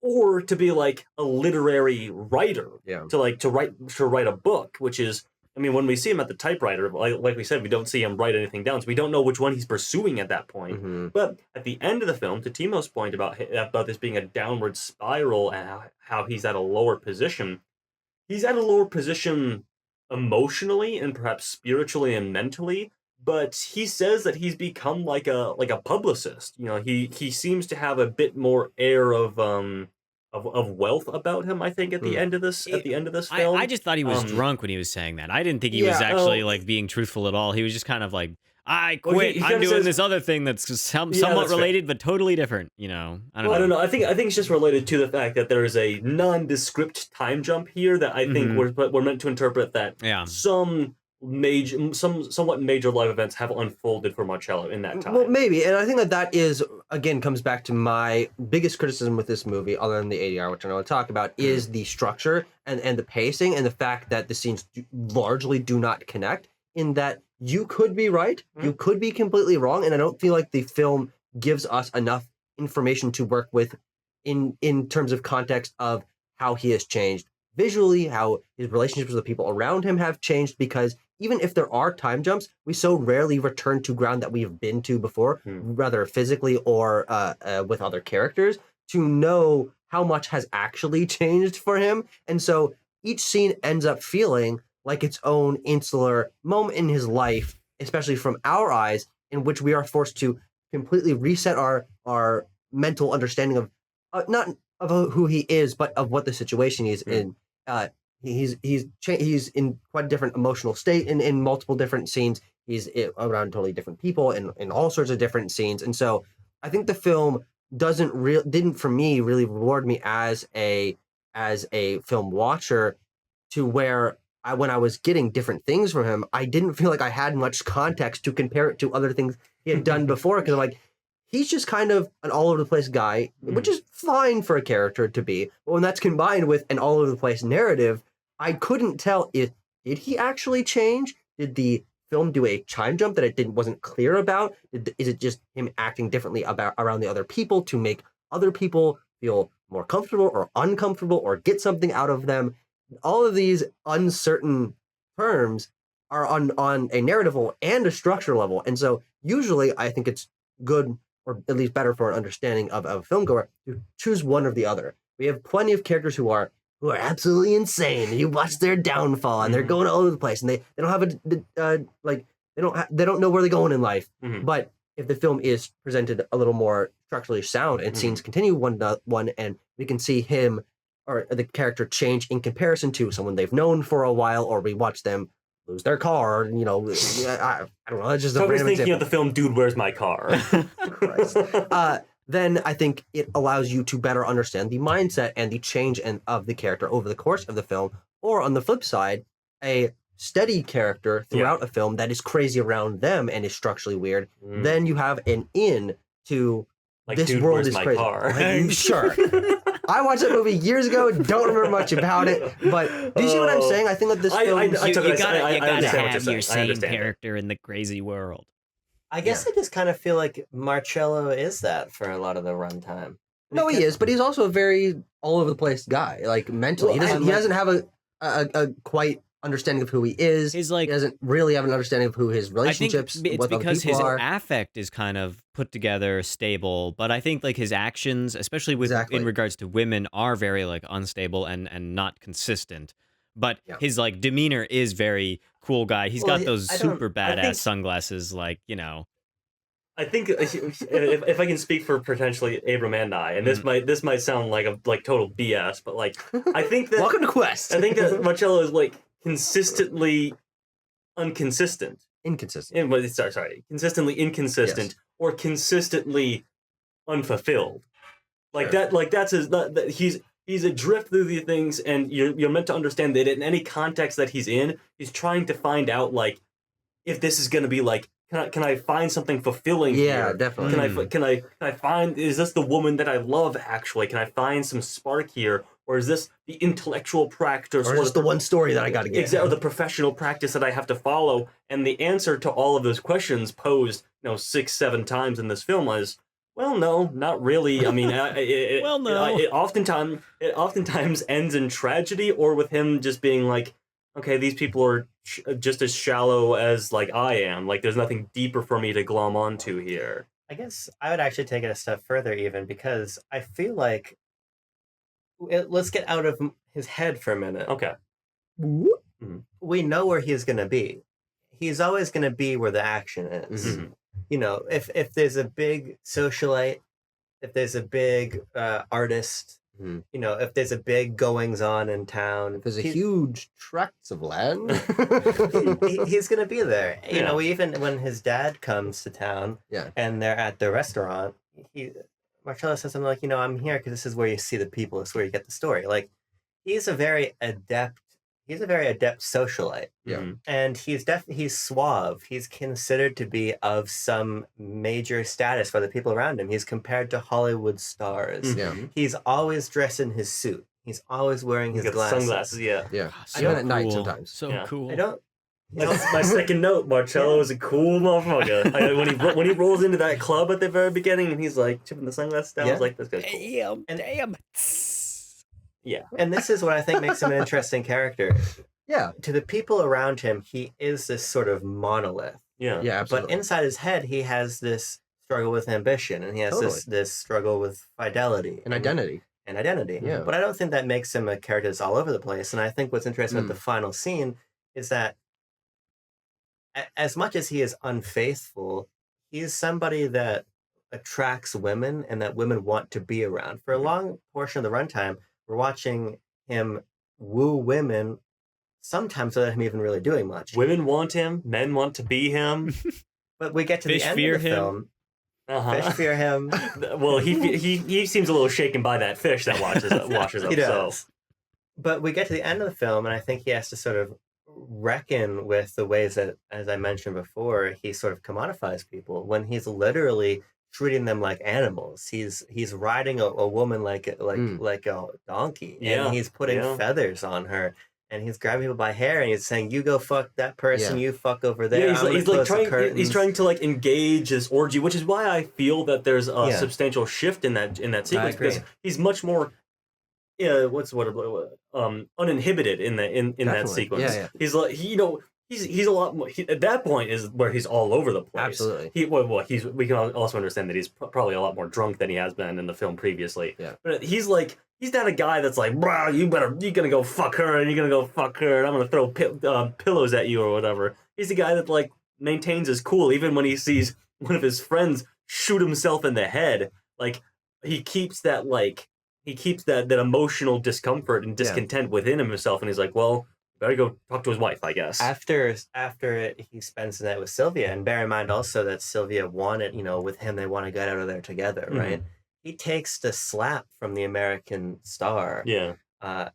Speaker 3: or to be like a literary writer, to write a book, which is, I mean, when we see him at the typewriter, like we said, we don't see him write anything down, so we don't know which one he's pursuing at that point. But at the end of the film, to Timo's point about this being a downward spiral and how he's at a lower position, he's at a lower position emotionally and perhaps spiritually and mentally. But he says that he's become like a publicist. You know, he seems to have a bit more air of wealth about him, I think, at the end of this film.
Speaker 1: I just thought he was drunk when he was saying that. I didn't think he was actually like being truthful at all. He was just kind of like, I quit. I'm doing this other thing that's somewhat related, but totally different. You know, I don't know.
Speaker 3: I think it's just related to the fact that there is a nondescript time jump here that I think we're meant to interpret that some somewhat major life events have unfolded for Marcello in that time.
Speaker 4: Well, maybe, and I think that is, again, comes back to my biggest criticism with this movie, other than the ADR, which I want to talk about, is the structure and the pacing, and the fact that the scenes largely do not connect, in that you could be right, you could be completely wrong, and I don't feel like the film gives us enough information to work with in terms of context of how he has changed visually, how his relationships with the people around him have changed, because even if there are time jumps, we so rarely return to ground that we've been to before, whether physically or with other characters, to know how much has actually changed for him. And so each scene ends up feeling like its own insular moment in his life, especially from our eyes, in which we are forced to completely reset our mental understanding of not of who he is, but of what the situation he's in. He's in quite a different emotional state in multiple different scenes. He's around totally different people in all sorts of different scenes. And so I think the film didn't for me really reward me as a film watcher, to where when I was getting different things from him, I didn't feel like I had much context to compare it to other things he had done before, because I'm like, he's just kind of an all-over-the-place guy, which is fine for a character to be. But when that's combined with an all-over-the-place narrative, I couldn't tell did he actually change? Did the film do a time jump that it wasn't clear about? Is it just him acting differently around the other people to make other people feel more comfortable or uncomfortable or get something out of them? All of these uncertain terms are on a narrative level and a structure level. And so usually I think it's good, or at least better for an understanding of a filmgoer, to choose one or the other. We have plenty of characters who are absolutely insane, and you watch their downfall, and they're going all over the place, and they don't have they don't know where they're going in life. But if the film is presented a little more structurally sound, and scenes continue one to one, and we can see him or the character change in comparison to someone they've known for a while, or we watch them lose their car, I don't know. That's just a random
Speaker 3: thinking
Speaker 4: example.
Speaker 3: of the film Dude, Where's My Car?
Speaker 4: Christ. Then I think it allows you to better understand the mindset and the change of the character over the course of the film. Or on the flip side, a steady character throughout a film that is crazy around them and is structurally weird. Then you have an in to, like, this
Speaker 3: Dude,
Speaker 4: world
Speaker 3: Where's
Speaker 4: is
Speaker 3: My
Speaker 4: crazy.
Speaker 3: Car?
Speaker 4: Sure. I watched that movie years ago. Don't remember much about it. But do you see what I'm saying? I think that this film.
Speaker 1: You gotta
Speaker 3: have
Speaker 1: have your same character in the crazy world.
Speaker 2: I guess I just kind of feel like Marcello is that for a lot of the runtime.
Speaker 4: No, he is, but he's also a very all over the place guy. Like mentally,
Speaker 2: Well,
Speaker 4: he doesn't have a quite understanding of who he is.
Speaker 1: He's like,
Speaker 4: he doesn't really have an understanding of who his relationships.
Speaker 1: I think it's
Speaker 4: with
Speaker 1: because
Speaker 4: other people
Speaker 1: his
Speaker 4: are.
Speaker 1: affect is kind of put together, stable. But I think like his actions, especially with in regards to women, are very like unstable and not consistent. But his like demeanor is very cool guy. He's got those super badass sunglasses, like, you know.
Speaker 3: I think if I can speak for potentially Abram and I, and this might sound like total BS, but like I think that
Speaker 4: Welcome to Quest.
Speaker 3: I think that Marcello is like consistently inconsistent, consistently inconsistent, or consistently unfulfilled. Like that. Like that's his. He's adrift through the things, and you're meant to understand that in any context that he's in, he's trying to find out like if this is going to be like. Can I find something fulfilling here?
Speaker 4: Yeah, definitely.
Speaker 3: Can I find, is this the woman that I love actually? Can I find some spark here? Or is this the intellectual practice?
Speaker 4: Or is this the one story that I got to get?
Speaker 3: Or the professional practice that I have to follow? And the answer to all of those questions posed, 6-7 times in this film is, well, no, not really. I mean,
Speaker 1: well, no.
Speaker 3: It oftentimes ends in tragedy, or with him just being like, okay, these people are just as shallow as like I am. Like, there's nothing deeper for me to glom onto here.
Speaker 2: I guess I would actually take it a step further, even because I feel like let's get out of his head for a minute.
Speaker 3: Okay.
Speaker 2: Mm-hmm. We know where he's going to be. He's always going to be where the action is. Mm-hmm. If there's a big socialite, if there's a big artist. Mm-hmm. If there's a big goings on in town,
Speaker 4: if there's a huge tracts of land,
Speaker 2: he's gonna be there. Even when his dad comes to town, and they're at the restaurant, Marcello says something like, I'm here because this is where you see the people. It's where you get the story. Like, he's a very adept socialite.
Speaker 4: Yeah.
Speaker 2: And he's suave. He's considered to be of some major status for the people around him. He's compared to Hollywood stars.
Speaker 4: Yeah.
Speaker 2: He's always dressed in his suit. He's always wearing his glasses.
Speaker 3: Sunglasses, yeah.
Speaker 4: Yeah.
Speaker 1: So
Speaker 4: even at
Speaker 1: cool.
Speaker 4: night sometimes.
Speaker 1: So cool.
Speaker 2: I don't.
Speaker 3: That's my second note. Marcello is a cool motherfucker. When he rolls into that club at the very beginning and he's like chipping the sunglasses down, I was like, this guy's cool.
Speaker 1: Damn.
Speaker 3: Yeah.
Speaker 2: And this is what I think makes him an interesting character.
Speaker 4: Yeah.
Speaker 2: To the people around him, he is this sort of monolith.
Speaker 3: Yeah.
Speaker 4: Yeah, absolutely.
Speaker 2: But inside his head, he has this struggle with ambition, and he has this struggle with fidelity.
Speaker 4: And identity.
Speaker 2: Yeah. But I don't think that makes him a character that's all over the place. And I think what's interesting with the final scene is that as much as he is unfaithful, he's somebody that attracts women and that women want to be around. For a long portion of the runtime, we're watching him woo women, sometimes without him even really doing much.
Speaker 3: Women want him, men want to be him.
Speaker 2: But we get to the end of the film. Fish fear him.
Speaker 3: Well, he seems a little shaken by that fish that washes up.
Speaker 2: He does. So. But we get to the end of the film, and I think he has to sort of reckon with the ways that, as I mentioned before, he sort of commodifies people when he's literally treating them like animals. He's riding a woman like a donkey, and he's putting feathers on her, and he's grabbing people by hair, and he's saying, "You go fuck that person. You fuck over there."
Speaker 3: Yeah, he's trying to like engage this orgy, which is why I feel that there's a substantial shift in that sequence, because he's much more uninhibited in that sequence.
Speaker 4: Yeah.
Speaker 3: He's like he's a lot more. At that point is where he's all over the place.
Speaker 4: Absolutely.
Speaker 3: We can also understand that he's probably a lot more drunk than he has been in the film previously.
Speaker 4: Yeah.
Speaker 3: But he's not a guy that's like, bro, you're gonna go fuck her, and you're gonna go fuck her, and I'm gonna throw pillows at you or whatever. He's the guy that like maintains his cool even when he sees one of his friends shoot himself in the head. Like, he keeps that emotional discomfort and discontent within himself, and he's like, well, better go talk to his wife, I guess.
Speaker 2: After he spends the night with Sylvia, and bear in mind also that Sylvia wanted, with him, they want to get out of there together, right? He takes the slap from the American Star.
Speaker 3: Yeah.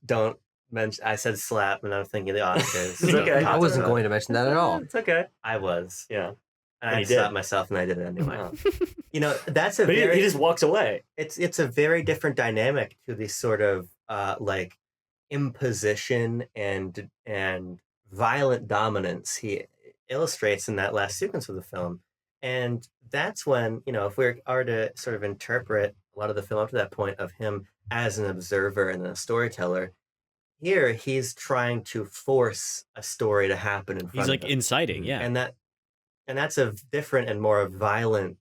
Speaker 2: Don't mention, I said slap, and I'm thinking the Oscars.
Speaker 3: It's okay.
Speaker 4: I wasn't going to mention that at all.
Speaker 3: It's okay.
Speaker 2: I was.
Speaker 3: Yeah.
Speaker 2: And I stopped myself, and I did it anyway. You know, that's a
Speaker 3: but
Speaker 2: very...
Speaker 3: He just walks away.
Speaker 2: It's a very different dynamic to the sort of like imposition and violent dominance he illustrates in that last sequence of the film. And that's when, you know, if we are to sort of interpret a lot of the film up to that point of him as an observer and a storyteller, here he's trying to force a story to happen in front of him.
Speaker 1: He's like inciting, yeah.
Speaker 2: And that's a different and more violent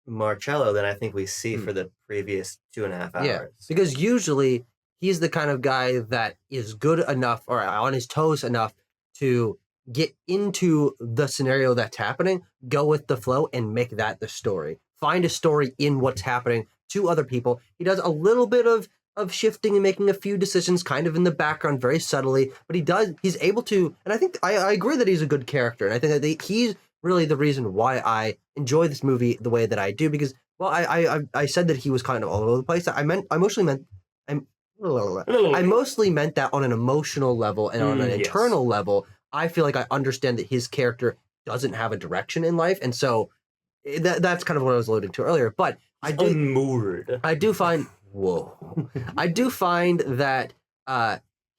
Speaker 2: Marcello than I think we see for the previous 2.5 hours.
Speaker 4: Yeah, because usually he's the kind of guy that is good enough or on his toes enough to get into the scenario that's happening, go with the flow, and make that the story. Find a story in what's happening to other people. He does a little bit of shifting and making a few decisions kind of in the background very subtly, but he's able to, and I think I agree that he's a good character, and I think that he's really the reason why I enjoy this movie the way that I do, because, well, I said that he was kind of all over the place. I mostly meant that on an emotional level and on an internal level. I feel like I understand that his character doesn't have a direction in life, and so that's kind of what I was alluding to earlier. But I do find that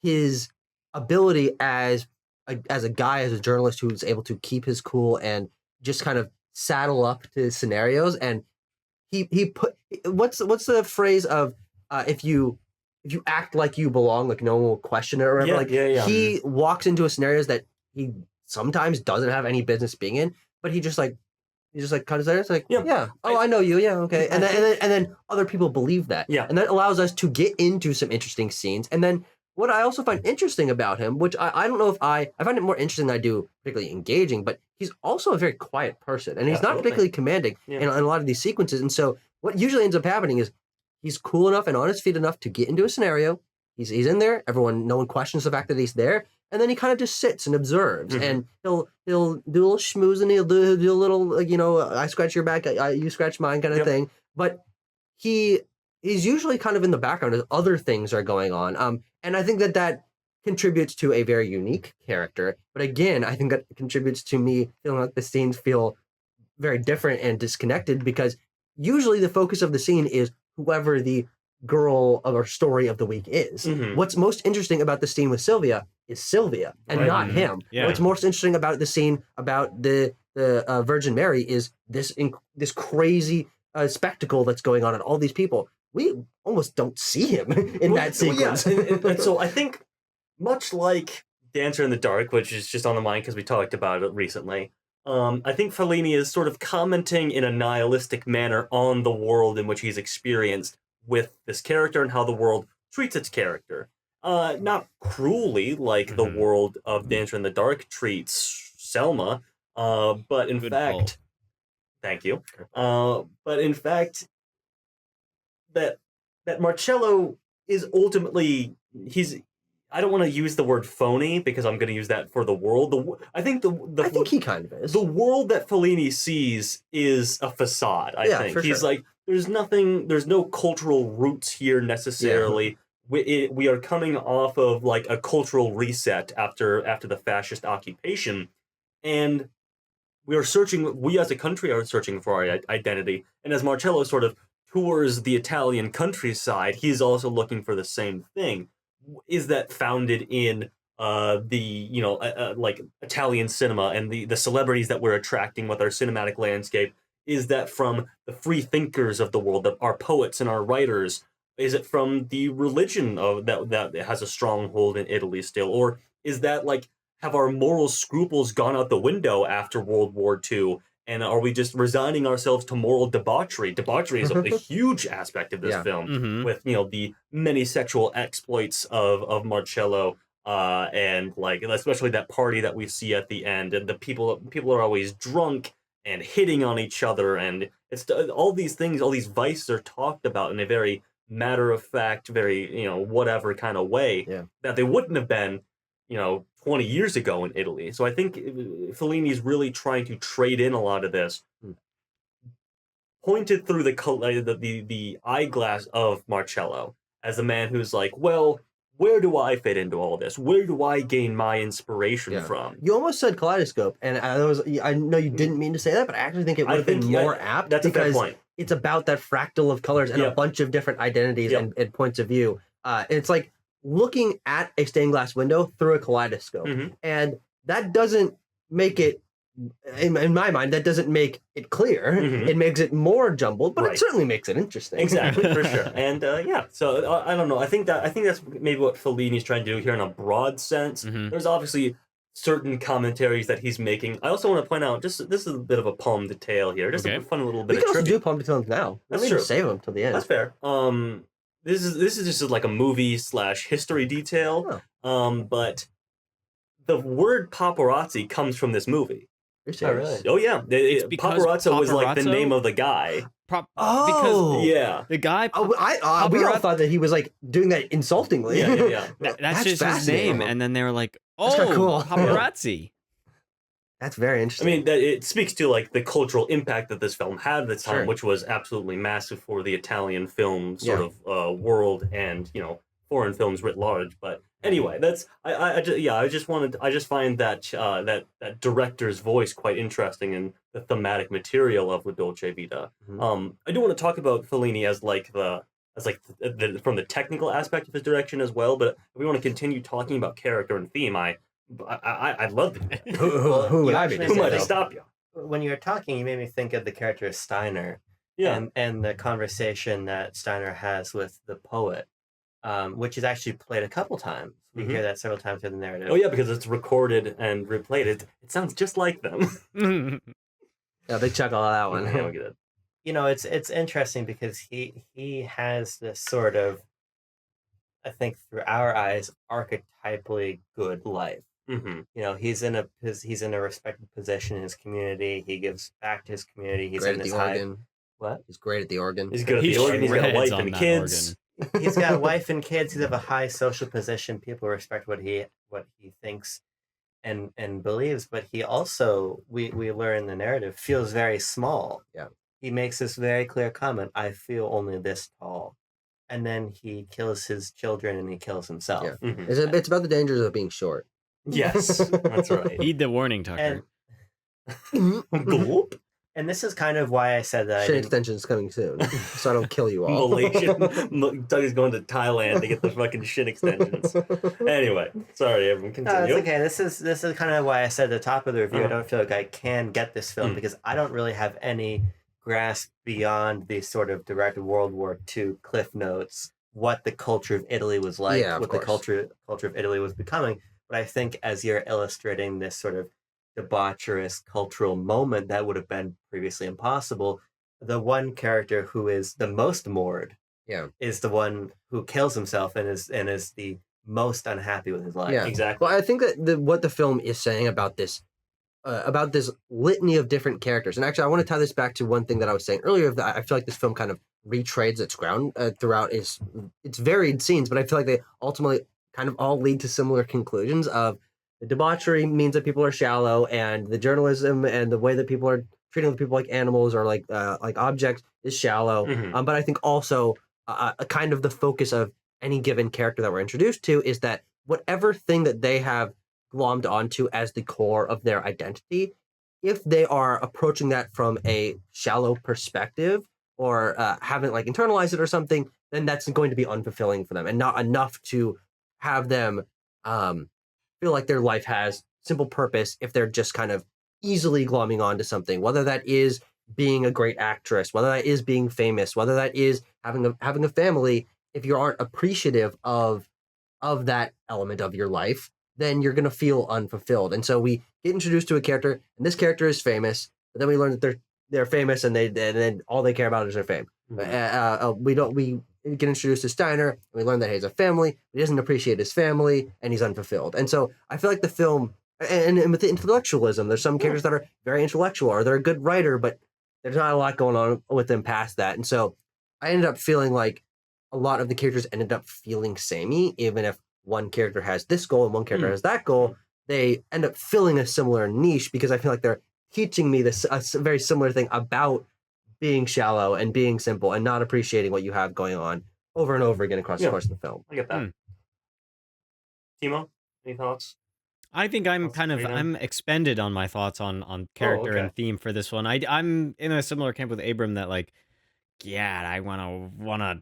Speaker 4: his ability as a guy, as a journalist who's able to keep his cool and just kind of saddle up to scenarios, and he put what's the phrase of if you act like you belong, like no one will question it or whatever. He walks into a scenarios that he sometimes doesn't have any business being in, but he just kind of says like, I know you, okay, and then other people believe that, and that allows us to get into some interesting scenes. And then what I also find interesting about him, which I don't know if I find it more interesting than I do particularly engaging, but he's also a very quiet person, and he's not particularly commanding in a lot of these sequences. And so what usually ends up happening is he's cool enough and on his feet enough to get into a scenario. He's in there. No one questions the fact that he's there, and then he kind of just sits and observes, and he'll do a little schmooze, and he'll do a little I scratch your back, you scratch mine kind of thing. But he's usually kind of in the background as other things are going on. And I think that contributes to a very unique character. But again, I think that contributes to me feeling like the scenes feel very different and disconnected, because usually the focus of the scene is whoever the girl or story of the week is. What's most interesting about the scene with Sylvia is Sylvia and not him. What's most interesting about the scene about the Virgin Mary is this crazy spectacle that's going on and all these people. We almost don't see him in that sequence.
Speaker 3: And so I think, much like Dancer in the Dark, which is just on the mind because we talked about it recently, I think Fellini is sort of commenting in a nihilistic manner on the world in which he's experienced with this character and how the world treats its character. Not cruelly like the world of Dancer in the Dark treats Selma, but in fact... Thank you. But in fact... that Marcello is ultimately, I don't want to use the word phony because I'm going to use that for the world. I think
Speaker 4: he kind of is.
Speaker 3: The world that Fellini sees is a facade. I think he's like, there's no cultural roots here necessarily. We are coming off of like a cultural reset after the fascist occupation, and we as a country are searching for our identity. And as Marcello sort of tours the Italian countryside, he's also looking for the same thing. Is that founded in like Italian cinema and the celebrities that we're attracting with our cinematic landscape? Is that from the free thinkers of the world, our poets and our writers? Is it from the religion that has a stronghold in Italy still? Or is that like, have our moral scruples gone out the window after World War II? And are we just resigning ourselves to moral debauchery? Debauchery is a huge aspect of this film, with the many sexual exploits of Marcello, and like especially that party that we see at the end, and the people are always drunk and hitting on each other, and it's all these things, all these vices are talked about in a very matter of fact, very whatever kind of way that they wouldn't have been 20 years ago in Italy. So I think Fellini's really trying to trade in a lot of this, pointed through the eyeglass of Marcello as a man who's like, well, where do I fit into all this? Where do I gain my inspiration
Speaker 4: Yeah.
Speaker 3: from?
Speaker 4: You almost said kaleidoscope, and I know you didn't mean to say that, but I actually think it would have been more apt.
Speaker 3: That's a fair
Speaker 4: because
Speaker 3: point.
Speaker 4: it's about that fractal of colors and a
Speaker 3: Yep.
Speaker 4: bunch of different identities
Speaker 3: Yep.
Speaker 4: and points of view. It's like looking at a stained glass window through a kaleidoscope,
Speaker 3: Mhm.
Speaker 4: and that doesn't make it. In my mind, that doesn't make it clear.
Speaker 3: Mhm.
Speaker 4: It makes it more jumbled, but
Speaker 3: Right.
Speaker 4: it certainly makes it interesting.
Speaker 3: Exactly, for sure. And yeah, so I don't know. I think that's maybe what Fellini's trying to do here in a broad sense.
Speaker 1: Mhm.
Speaker 3: There's obviously certain commentaries that he's making. I also want to point out, just this is a bit of a palm detail here, just
Speaker 1: Okay.
Speaker 3: a fun little
Speaker 4: We
Speaker 3: bit
Speaker 4: can
Speaker 3: of
Speaker 4: also
Speaker 3: trivia.
Speaker 4: do palm to films now. We
Speaker 3: That's
Speaker 4: don't need to
Speaker 3: true.
Speaker 4: save them till the end.
Speaker 3: That's fair. This is just like a movie / history detail. But the word paparazzi comes from this movie.
Speaker 4: You're serious?
Speaker 2: really?
Speaker 3: Oh yeah,
Speaker 1: It's because
Speaker 3: Paparazzo was like the
Speaker 1: Paparazzo-
Speaker 3: name of the guy.
Speaker 4: Oh.
Speaker 1: Because
Speaker 3: Yeah.
Speaker 1: the guy,
Speaker 4: Oh, we all thought that he was like doing that insultingly.
Speaker 3: Yeah.
Speaker 1: that's
Speaker 4: That's
Speaker 1: just his
Speaker 4: fascinating.
Speaker 1: name. And then they were like,
Speaker 4: That's kinda
Speaker 1: oh,
Speaker 4: cool.
Speaker 1: paparazzi.
Speaker 4: That's very
Speaker 3: I
Speaker 4: interesting.
Speaker 3: mean, that it speaks to like the cultural impact that this film had at the time,
Speaker 4: Sure.
Speaker 3: which was absolutely massive for the Italian film
Speaker 4: Yeah.
Speaker 3: of world and foreign films writ large. But anyway, that's I just find that that director's voice quite interesting in the thematic material of La Dolce Vita.
Speaker 4: Mhm.
Speaker 3: I do want to talk about Fellini as from the technical aspect of his direction as well. But if we want to continue talking about character and theme, I'd love to do that.
Speaker 4: Who would I be?
Speaker 2: actually
Speaker 3: Who
Speaker 2: said
Speaker 3: might
Speaker 2: that.
Speaker 3: stop you?
Speaker 2: When you were talking, you made me think of the character Steiner.
Speaker 3: Yeah.
Speaker 2: And the conversation that Steiner has with the poet, which is actually played a couple times. We
Speaker 3: Mhm.
Speaker 2: hear that several times in the narrative.
Speaker 3: Oh yeah, because it's recorded and replayed. It sounds just like them.
Speaker 4: Yeah, big chuckle on that one.
Speaker 3: Yeah, we get it.
Speaker 2: It's interesting because he has this sort of, I think through our eyes, archetypally good life.
Speaker 3: Mm-hmm.
Speaker 2: He's in a respected position in his community. He gives back to his community. He's
Speaker 4: Great
Speaker 2: in
Speaker 4: at
Speaker 2: this
Speaker 4: the
Speaker 2: high.
Speaker 4: organ.
Speaker 2: What?
Speaker 4: He's great at the organ.
Speaker 3: He's good at
Speaker 1: He
Speaker 3: the organ. He's got a
Speaker 1: shreds
Speaker 3: wife
Speaker 1: on
Speaker 3: and
Speaker 1: that
Speaker 3: kids.
Speaker 2: He's got a wife and kids. He's of a high social position. People respect what he thinks and believes. But he also, we learn in the narrative, feels very small.
Speaker 4: Yeah.
Speaker 2: He makes this very clear comment: "I feel only this tall," and then he kills his children and he kills himself.
Speaker 4: Yeah.
Speaker 3: Mhm.
Speaker 4: It's about the dangers of being short.
Speaker 3: Yes, that's right.
Speaker 1: Heed the warning, Tucker.
Speaker 3: Gulp.
Speaker 2: And this is kind of why I said that. I
Speaker 4: Shit
Speaker 2: didn't-
Speaker 4: extension is coming soon, so I don't kill you all.
Speaker 3: Malaysian. Doug is going to Thailand to get the fucking shit extensions. Anyway, sorry, everyone.
Speaker 2: No,
Speaker 3: Continue.
Speaker 2: it's okay. This is kind of why I said at the top of the review, I
Speaker 3: Uh-huh.
Speaker 2: don't feel like I can get this film
Speaker 3: Mm.
Speaker 2: because I don't really have any grasp beyond the sort of direct World War II cliff notes, what the culture of Italy was like,
Speaker 4: Yeah, of
Speaker 2: what the
Speaker 4: course.
Speaker 2: culture of Italy was becoming. But I think as you're illustrating this sort of debaucherous cultural moment that would have been previously impossible, the one character who is the most moored
Speaker 4: Yeah.
Speaker 2: is the one who kills himself and is the most unhappy with his life.
Speaker 4: Yeah.
Speaker 3: Exactly.
Speaker 4: Well, I think that what the film is saying about this litany of different characters, and actually, I want to tie this back to one thing that I was saying earlier. That I feel like this film kind of retrades its ground throughout its varied scenes, but I feel like they ultimately kind of all lead to similar conclusions. Of the debauchery means that people are shallow, and the journalism and the way that people are treating other people like animals or like objects is shallow.
Speaker 3: Mhm.
Speaker 4: But I think also a kind of the focus of any given character that we're introduced to is that whatever thing that they have glommed onto as the core of their identity, if they are approaching that from a shallow perspective or haven't like internalized it or something, then that's going to be unfulfilling for them and not enough to have them feel like their life has simple purpose if they're just kind of easily glomming onto something, whether that is being a great actress, whether that is being famous, whether that is having a family. If you aren't appreciative of that element of your life, then you're going to feel unfulfilled. And so we get introduced to a character, and this character is famous, but then we learn that they're famous, and then all they care about is their fame. We get introduced to Steiner, and we learn that he has a family, but he doesn't appreciate his family, and he's unfulfilled. And so I feel like the film, and with the intellectualism, there's some characters that are very intellectual, or they're a good writer, but there's not a lot going on with them past that. And so I ended up feeling like a lot of the characters ended up feeling samey, even if one character has this goal and one character has that goal. They end up filling a similar niche because I feel like they're teaching me a very similar thing about being shallow and being simple and not appreciating what you have going on over and over again across the course of the film.
Speaker 3: I get that. Timo, any thoughts?
Speaker 1: I think I'm expended on my thoughts on character and theme for this one. I'm in a similar camp with Abram that like, yeah, I wanna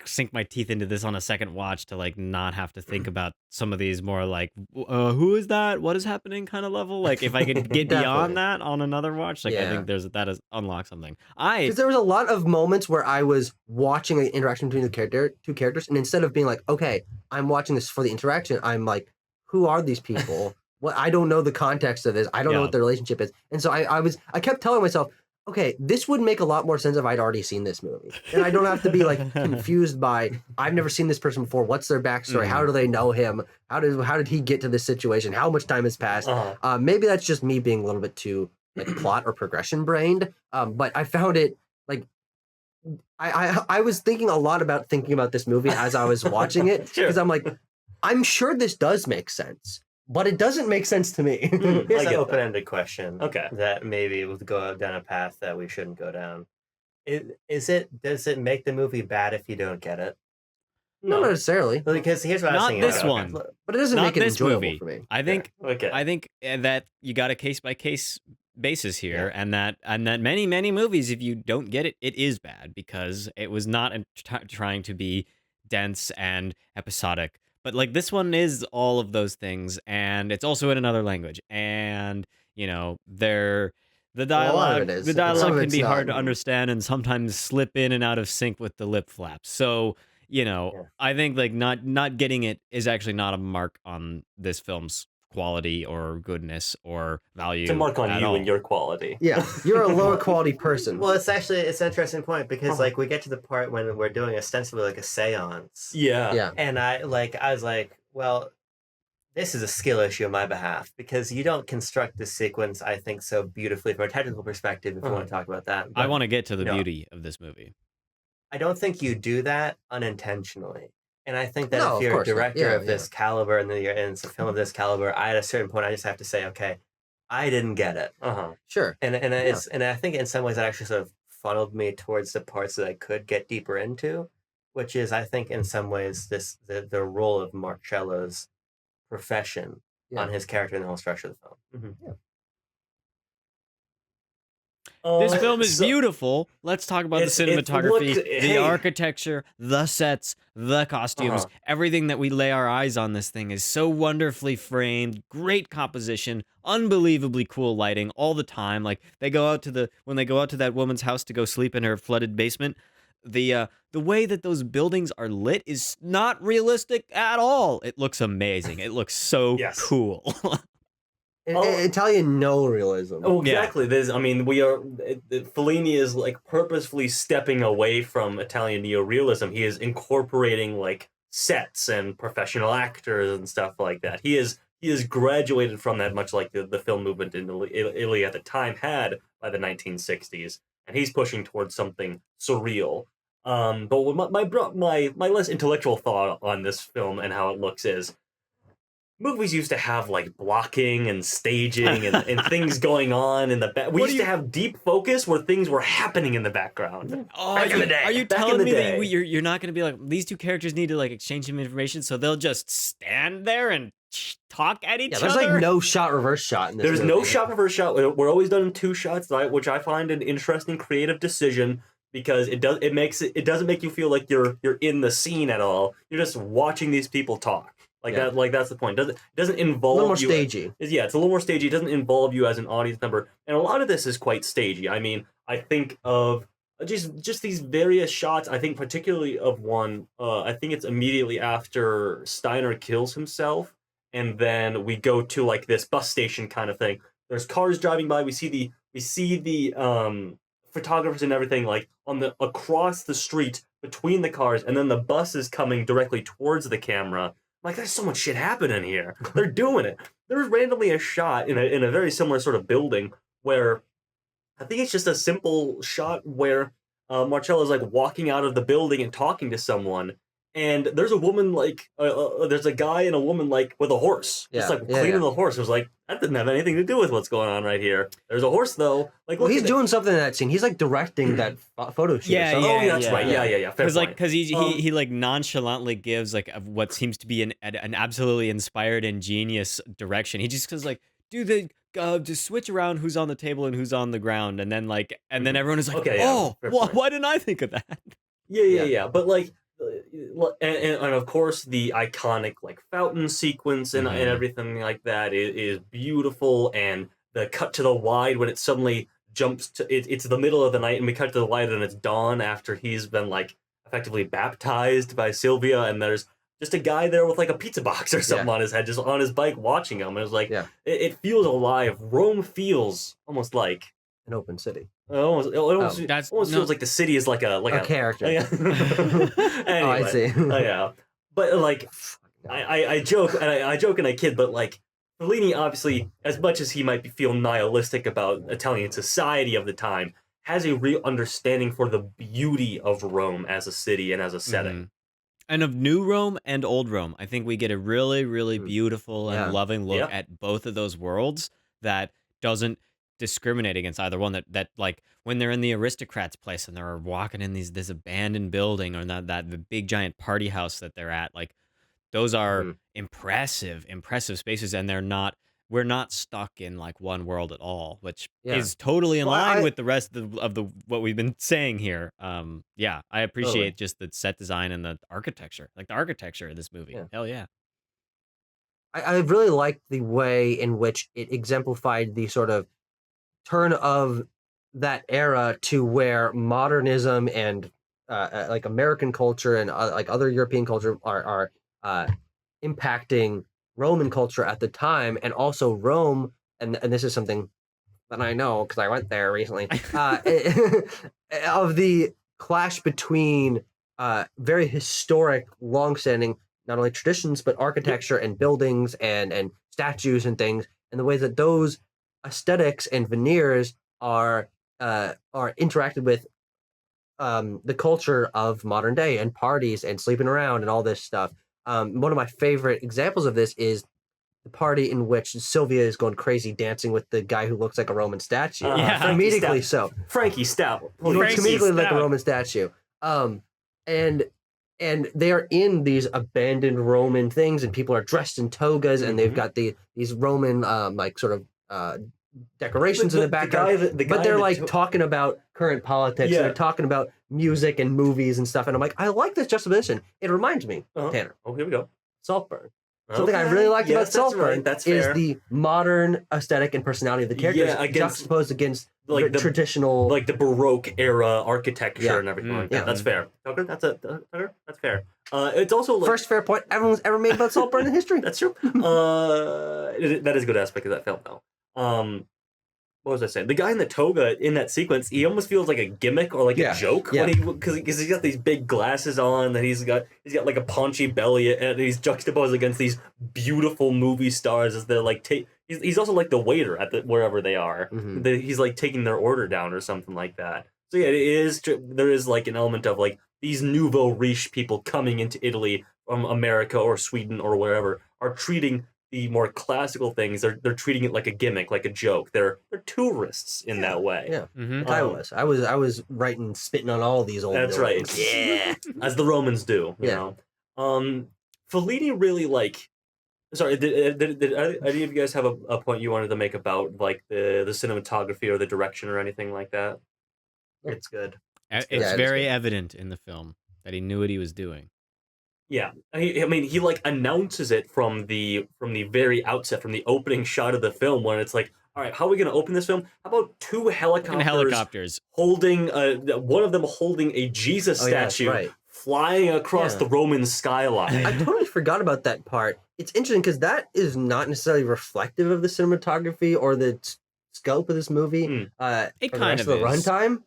Speaker 1: sink my teeth into this on a second watch to like not have to think about some of these more like who is that, what is happening kind of level. Like if I could get beyond that on another watch, like I think that is unlock something. Because
Speaker 4: there was a lot of moments where I was watching an interaction between the two characters, and instead of being like, okay, I'm watching this for the interaction, I'm like, who are these people? Well, I don't know the context of this. I don't know what the relationship is. And so I kept telling myself, okay, this would make a lot more sense if I'd already seen this movie. And I don't have to be like confused by, I've never seen this person before. What's their backstory? How do they know him? How did he get to this situation? How much time has passed? Maybe that's just me being a little bit too like plot or progression brained. But I found it like, I was thinking a lot about this movie as I was watching it. Because I'm like, I'm sure this does make sense. But it doesn't make sense to me.
Speaker 2: Here's an open-ended question.
Speaker 3: Okay.
Speaker 2: That maybe will go down a path that we shouldn't go down. Does it make the movie bad if you don't get it?
Speaker 4: No, not necessarily.
Speaker 2: Because here's what I was thinking.
Speaker 1: Not this one.
Speaker 4: But it doesn't make it enjoyable for me.
Speaker 1: I think that you got a case-by-case basis here, and that many movies, if you don't get it, it is bad because it was not trying to be dense and episodic. But like this one is all of those things, and it's also in another language, and you know the dialogue can be hard to understand and sometimes slip in and out of sync with the lip flaps. So you know, I think like not getting it is actually not a mark on this film's quality or goodness or value.
Speaker 3: It's a mark on you and your quality.
Speaker 4: Yeah, you're a lower quality person.
Speaker 2: Well, it's an interesting point because like we get to the part when we're doing ostensibly like a seance.
Speaker 3: Yeah.
Speaker 2: And I was like, well, this is a skill issue on my behalf because you don't construct this sequence, I think, so beautifully from a technical perspective. If you want to talk about that,
Speaker 1: but, I want to get to the beauty of this movie.
Speaker 2: I don't think you do that unintentionally. And I think that if you're a director of this caliber and it's a film of this caliber, at a certain point, I just have to say, okay, I didn't get it.
Speaker 4: Sure.
Speaker 2: And I think in some ways that actually sort of funneled me towards the parts that I could get deeper into, which is, I think, in some ways, the role of Marcello's profession on his character and the whole structure of the film.
Speaker 1: This film is beautiful. Let's talk about the cinematography, the architecture, the sets, the costumes. Everything that we lay our eyes on this thing is so wonderfully framed, great composition, unbelievably cool lighting all the time. Like when they go out to that woman's house to go sleep in her flooded basement, the way that those buildings are lit is not realistic at all. It looks amazing. It looks so cool.
Speaker 4: Italian no realism.
Speaker 3: Oh, exactly. There's, I mean, Fellini is like purposefully stepping away from Italian neorealism. He is incorporating like sets and professional actors and stuff like that. He is graduated from that, much like the film movement in Italy at the time had by the 1960s, and he's pushing towards something surreal. But my less intellectual thought on this film and how it looks is, movies used to have like blocking and staging and things going on in the back. We used to have deep focus where things were happening in the background.
Speaker 1: Back in the day. Are you telling me that you're not going to be like, these two characters need to like exchange some information, so they'll just stand there and talk at each other?
Speaker 4: There's like no shot reverse shot in this
Speaker 3: There's
Speaker 4: movie.
Speaker 3: no shot reverse shot. We're always done in 2 shots, which I find an interesting creative decision because it doesn't make you feel like you're in the scene at all. You're just watching these people talk. That's the point. It doesn't involve
Speaker 4: you. A little more
Speaker 3: you.
Speaker 4: stagey.
Speaker 3: It's a little more stagey. It doesn't involve you as an audience member. And a lot of this is quite stagey. I mean, I think of just these various shots. I think particularly of one. I think it's immediately after Steiner kills himself, and then we go to like this bus station kind of thing. There's cars driving by. We see the photographers and everything like across the street between the cars, and then the bus is coming directly towards the camera. Like, there's so much shit happening here. They're doing it. There's randomly a shot in a very similar sort of building where I think it's just a simple shot where Marcello's like walking out of the building and talking to someone, and there's a woman like there's a guy and a woman like with a horse, just like cleaning the horse. It was like that didn't have anything to do with what's going on right here. There's a horse though. Like,
Speaker 4: well, he's doing something in that scene. He's like directing that photo shoot.
Speaker 1: Yeah,
Speaker 3: oh, that's right. Yeah.
Speaker 1: Because he like nonchalantly gives like what seems to be an absolutely inspired and genius direction. He just goes like, do the just switch around who's on the table and who's on the ground, and then then everyone is like,
Speaker 3: okay,
Speaker 1: why didn't I think of that?
Speaker 3: Yeah. But like, and of course the iconic like fountain sequence and everything like that is beautiful, and the cut to the wide when it suddenly jumps to it's the middle of the night and we cut to the wide and it's dawn after he's been like effectively baptized by Sylvia, and there's just a guy there with like a pizza box or something on his head, just on his bike watching him. And it was like, it feels alive. Rome feels almost like
Speaker 4: an open city.
Speaker 3: It almost feels like the city is like a
Speaker 4: character.
Speaker 3: Anyway.
Speaker 4: Oh, I see.
Speaker 3: Yeah, but like I joke and I kid, but like Fellini obviously, as much as he might feel nihilistic about Italian society of the time, has a real understanding for the beauty of Rome as a city and as a setting.
Speaker 1: And of New Rome and Old Rome, I think we get a really, really beautiful and loving look at both of those worlds that doesn't discriminate against either one. That like when they're in the aristocrats' place and they're walking in this abandoned building, or that the big giant party house that they're at, like those are impressive spaces, and we're not stuck in like one world at all, which is totally in line with the rest of the what we've been saying here. I appreciate just the set design and the architecture, like the architecture of this movie.
Speaker 4: Yeah.
Speaker 1: Hell yeah.
Speaker 4: I really liked the way in which it exemplified the sort of turn of that era to where modernism and like American culture and like other European culture are impacting Roman culture at the time, and also Rome, and this is something that I know because I went there recently, of the clash between very historic, long-standing, not only traditions, but architecture and buildings and statues and things, and the ways that those aesthetics and veneers are interacted with the culture of modern day and parties and sleeping around and all this stuff. One of my favorite examples of this is the party in which Sylvia is going crazy dancing with the guy who looks like a Roman statue. Comedically so.
Speaker 3: Frankie Stout.
Speaker 4: Comedically like a Roman statue. And they are in these abandoned Roman things, and people are dressed in togas, and they've got these Roman like sort of decorations in the background. But they're like talking about current politics, and they're talking about music and movies and stuff. And I'm like, I like this juxtaposition. It reminds me, Tanner.
Speaker 3: Oh, here we go.
Speaker 4: Saltburn. Something I really liked about Saltburn is
Speaker 3: fair.
Speaker 4: The modern aesthetic and personality of the characters juxtaposed against like the traditional,
Speaker 3: like the Baroque era architecture and everything like that. That's fair. Tucker, that's fair. It's also like,
Speaker 4: first fair point everyone's ever made about Saltburn in history.
Speaker 3: That's true. That is a good aspect of that film, though. What was I saying? The guy in the toga in that sequence, he almost feels like a gimmick or like a joke because he's got these big glasses on, and he's got like a paunchy belly, and he's juxtaposed against these beautiful movie stars as they're like he's also like the waiter at wherever they are. He's like taking their order down or something like that. So yeah, there is like an element of like these nouveau riche people coming into Italy from America or Sweden or wherever are treating the more classical things, they're treating it like a gimmick, like a joke. They're tourists in that way.
Speaker 4: Yeah, I was writing, spitting on all these old.
Speaker 3: That's
Speaker 4: buildings.
Speaker 3: Right. Yeah, as the Romans do. You know, Fellini really like. Sorry, did any of you guys have a point you wanted to make about like the cinematography or the direction or anything like that?
Speaker 2: It's good.
Speaker 1: It's very evident in the film that he knew what he was doing.
Speaker 3: Yeah, I mean, he like announces it from the very outset, from the opening shot of the film, when it's like, all right, how are we going to open this film? How about two helicopters holding one of them holding a Jesus statue flying across the Roman skyline?
Speaker 4: I totally forgot about that part. It's interesting because that is not necessarily reflective of the cinematography or the scope of this movie.
Speaker 1: It kind of
Speaker 4: the runtime.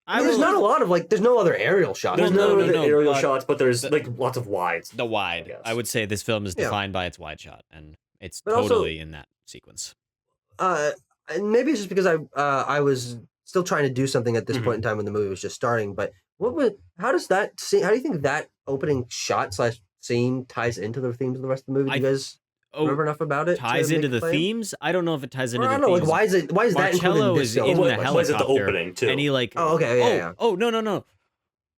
Speaker 4: There's not a lot of there's no other aerial shots.
Speaker 3: There's no aerial shots, but there's like lots of wides.
Speaker 1: The wide. I would say this film is defined by its wide shot, and it's totally in that sequence.
Speaker 4: And maybe it's just because I was still trying to do something at this point in time when the movie was just starting. But how do you think that opening shot / scene ties into the themes of the rest of the movie? Do you guys remember enough about it?
Speaker 1: Ties into the themes? I don't know if it ties into the themes.
Speaker 4: I don't know. Like, why is that included in this film?
Speaker 1: In the helicopter.
Speaker 3: Why is it the opening too?
Speaker 1: And he like,
Speaker 4: oh, okay, yeah.
Speaker 1: Oh, no.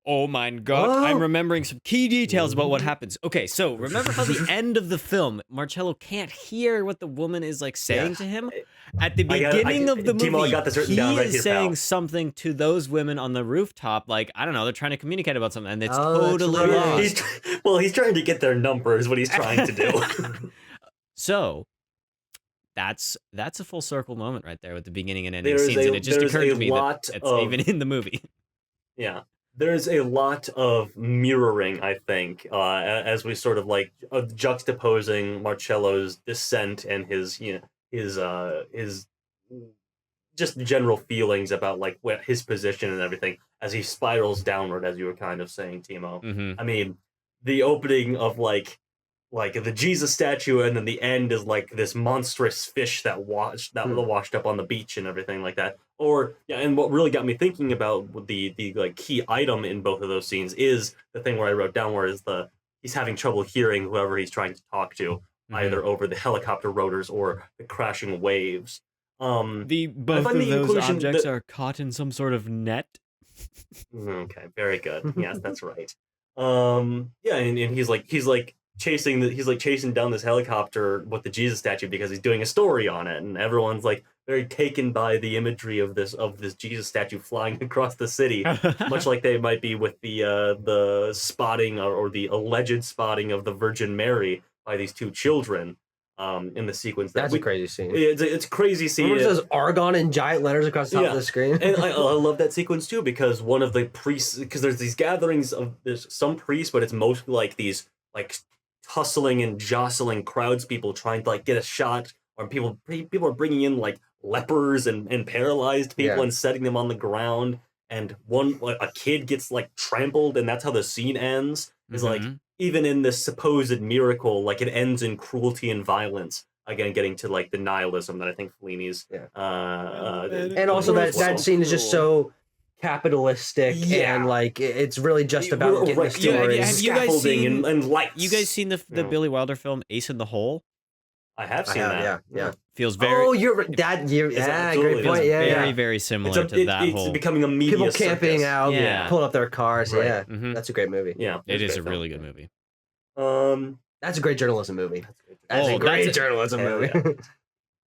Speaker 1: Oh my God, I'm remembering some key details about what happens. Okay, so remember how the end of the film, Marcello can't hear what the woman is like saying to him? At the beginning of the movie,
Speaker 3: Timo, I got this written down right
Speaker 1: he
Speaker 3: here,
Speaker 1: is saying
Speaker 3: pal.
Speaker 1: something to those women on the rooftop, like, I don't know, they're trying to communicate about something, and it's
Speaker 4: Oh, that's
Speaker 1: totally
Speaker 4: right.
Speaker 1: lost.
Speaker 3: He's trying to get their numbers, what he's trying to do.
Speaker 1: So, that's a full circle moment right there with the beginning and ending
Speaker 3: There's
Speaker 1: scenes, and it just
Speaker 3: there's
Speaker 1: occurred
Speaker 3: a
Speaker 1: to me that
Speaker 3: lot
Speaker 1: it's
Speaker 3: of-
Speaker 1: even in the movie.
Speaker 3: Yeah. There's a lot of mirroring, I think, as we sort of like juxtaposing Marcello's descent and his just general feelings about like what his position and everything as he spirals downward, as you were kind of saying, Timo.
Speaker 1: Mm-hmm.
Speaker 3: I mean, the opening of like the Jesus statue, and then the end is like this monstrous fish that washed up on the beach and everything like that. Or yeah, and what really got me thinking about the like key item in both of those scenes is the thing where I wrote down where he's having trouble hearing whoever he's trying to talk to, either over the helicopter rotors or the crashing waves.
Speaker 1: Both of
Speaker 3: the
Speaker 1: those
Speaker 3: inclusion
Speaker 1: objects
Speaker 3: that-
Speaker 1: are caught in some sort of net.
Speaker 3: Okay, very good. Yes, that's right. Yeah, and he's chasing down this helicopter with the Jesus statue because he's doing a story on it, and everyone's like very taken by the imagery of this Jesus statue flying across the city, much like they might be with the spotting or the alleged spotting of the Virgin Mary by these two children. In the sequence
Speaker 4: That's a crazy scene.
Speaker 3: It's a crazy scene.
Speaker 4: Remember it says Argon in giant letters across the top of the screen?
Speaker 3: And I love that sequence too, because one of the priests, because there's these gatherings there's some priests, but it's mostly like these like tussling and jostling crowds, people trying to like get a shot, or people are bringing in like lepers and paralyzed people and setting them on the ground, and a kid gets like trampled, and that's how the scene ends. Is like, even in this supposed miracle, like it ends in cruelty and violence. Again, getting to like the nihilism that I think Fellini's
Speaker 4: and also that scene is just so capitalistic and like it's really just about getting the story.
Speaker 1: Have you guys seen
Speaker 3: and lights?
Speaker 1: You guys seen the Billy Wilder film Ace in the Hole?
Speaker 3: I have seen that.
Speaker 4: Yeah.
Speaker 1: Feels very.
Speaker 4: Oh, you're that. Great point.
Speaker 1: Very, very similar to that whole.
Speaker 3: It's becoming a media
Speaker 4: people camping out, pulling up their cars.
Speaker 3: Right.
Speaker 4: Yeah,
Speaker 1: Mm-hmm.
Speaker 4: that's a great movie.
Speaker 3: Yeah,
Speaker 1: it is a really good movie.
Speaker 4: That's a great journalism movie. That's
Speaker 1: a
Speaker 4: great journalism movie.
Speaker 3: Yeah.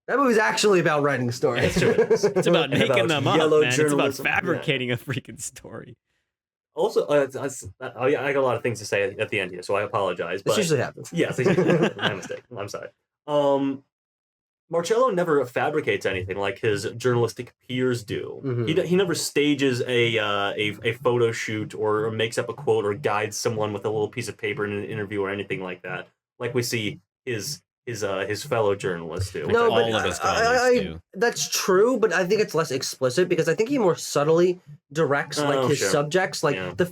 Speaker 4: That movie's actually about writing stories.
Speaker 1: It's about making them up, man. It's about
Speaker 3: journalism.
Speaker 1: fabricating a freaking story.
Speaker 3: Also, I got a lot of things to say at the end here, so I apologize.
Speaker 4: This
Speaker 3: But
Speaker 4: usually happens.
Speaker 3: yes, my mistake. I'm sorry. Marcello never fabricates anything like his journalistic peers do.
Speaker 4: Mhm.
Speaker 3: He never stages a photo shoot or makes up a quote or guides someone with a little piece of paper in an interview or anything like that, like we see his fellow journalists do.
Speaker 4: No, but
Speaker 1: all of his colleagues do.
Speaker 4: that's true, but I think it's less explicit because I think he more subtly directs like his subjects, like the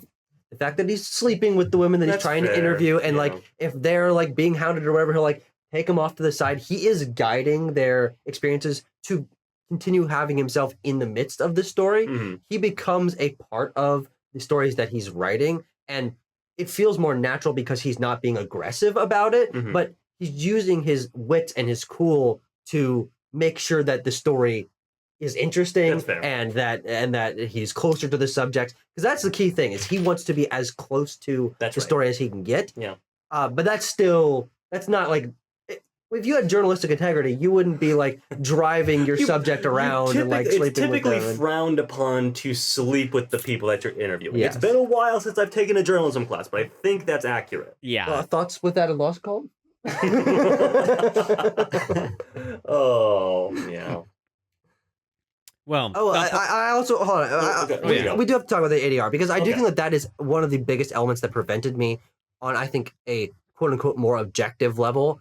Speaker 4: fact that he's sleeping with the women that he's trying to interview, and like if they're like being hounded or whatever, he'll like take them off to the side. He is guiding their experiences to continue having himself in the midst of the story. He becomes a part of the stories that he's writing, and it feels more natural because he's not being aggressive about it, but he's using his wit and his cool to make sure that the story is interesting and that he's closer to the subject, because that's the key thing, is he wants to be as close to the story as he can get. But that's not like, if you had journalistic integrity, you wouldn't be like driving your subject around and like sleeping with them.
Speaker 3: It's typically frowned upon to sleep with the people that you're interviewing.
Speaker 4: Yes.
Speaker 3: It's been a while since I've taken a journalism class, but I think that's accurate.
Speaker 1: Yeah.
Speaker 4: Thoughts with that in law school?
Speaker 3: Oh, yeah.
Speaker 1: Well,
Speaker 4: I also hold on. We do have to talk about the ADR, because I do think that is one of the biggest elements that prevented me on, I think, a quote unquote more objective level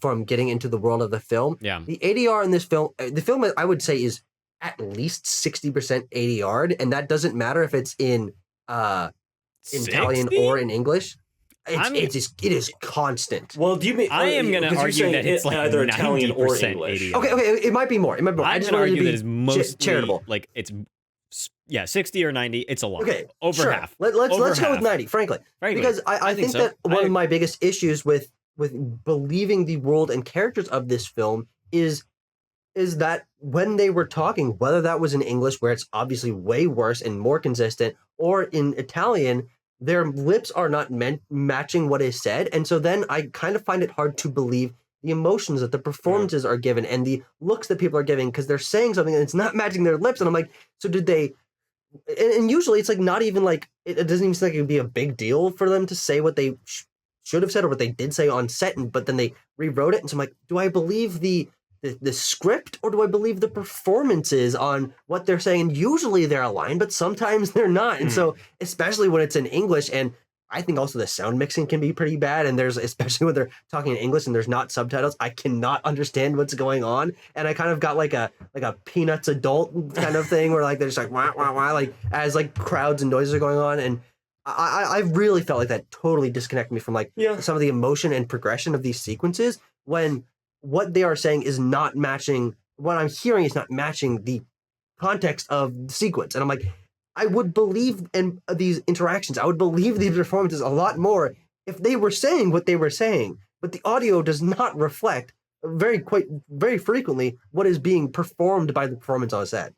Speaker 4: from getting into the world of the film.
Speaker 1: Yeah.
Speaker 4: The ADR in this film, the film I would say is at least 60% ADR'd, and that doesn't matter if it's in Italian or in English. It is constant.
Speaker 3: Well, do you mean?
Speaker 1: I am going to argue that it's like
Speaker 3: either Italian or English.
Speaker 1: ADR.
Speaker 4: Okay, it might be more. It might be more.
Speaker 1: I'm
Speaker 4: I just
Speaker 1: going to
Speaker 4: wanted
Speaker 1: argue
Speaker 4: to
Speaker 1: that it's mostly
Speaker 4: charitable.
Speaker 1: like it's Yeah, 60 or 90. It's a lot.
Speaker 4: Okay,
Speaker 1: over
Speaker 4: sure.
Speaker 1: half.
Speaker 4: Let's go with 90, frankly. Because I think
Speaker 1: so.
Speaker 4: that one of my biggest issues with believing the world and characters of this film is that when they were talking, whether that was in English, where it's obviously way worse and more consistent, or in Italian, their lips are not matching what is said. And so then I kind of find it hard to believe the emotions that the performances are given and the looks that people are giving, because they're saying something and it's not matching their lips. And I'm like, so did they... And usually it's like not even like... It doesn't even seem like it would be a big deal for them to say what they should have said or what they did say on set, but then they rewrote it. And so I'm like, do I believe the script or do I believe the performances on what they're saying? And usually they're aligned, but sometimes they're not. And so, especially when it's in English, and I think also the sound mixing can be pretty bad. And there's, especially when they're talking in English and there's not subtitles, I cannot understand what's going on. And I kind of got like a Peanuts adult kind of thing where like they're just like wah wah wah, like as like crowds and noises are going on. And I really felt like that totally disconnected me from like some of the emotion and progression of these sequences when what they are saying is not matching, what I'm hearing is not matching the context of the sequence. And I'm like, I would believe in these interactions, I would believe these performances a lot more if they were saying what they were saying, but the audio does not reflect very frequently what is being performed by the performance on set.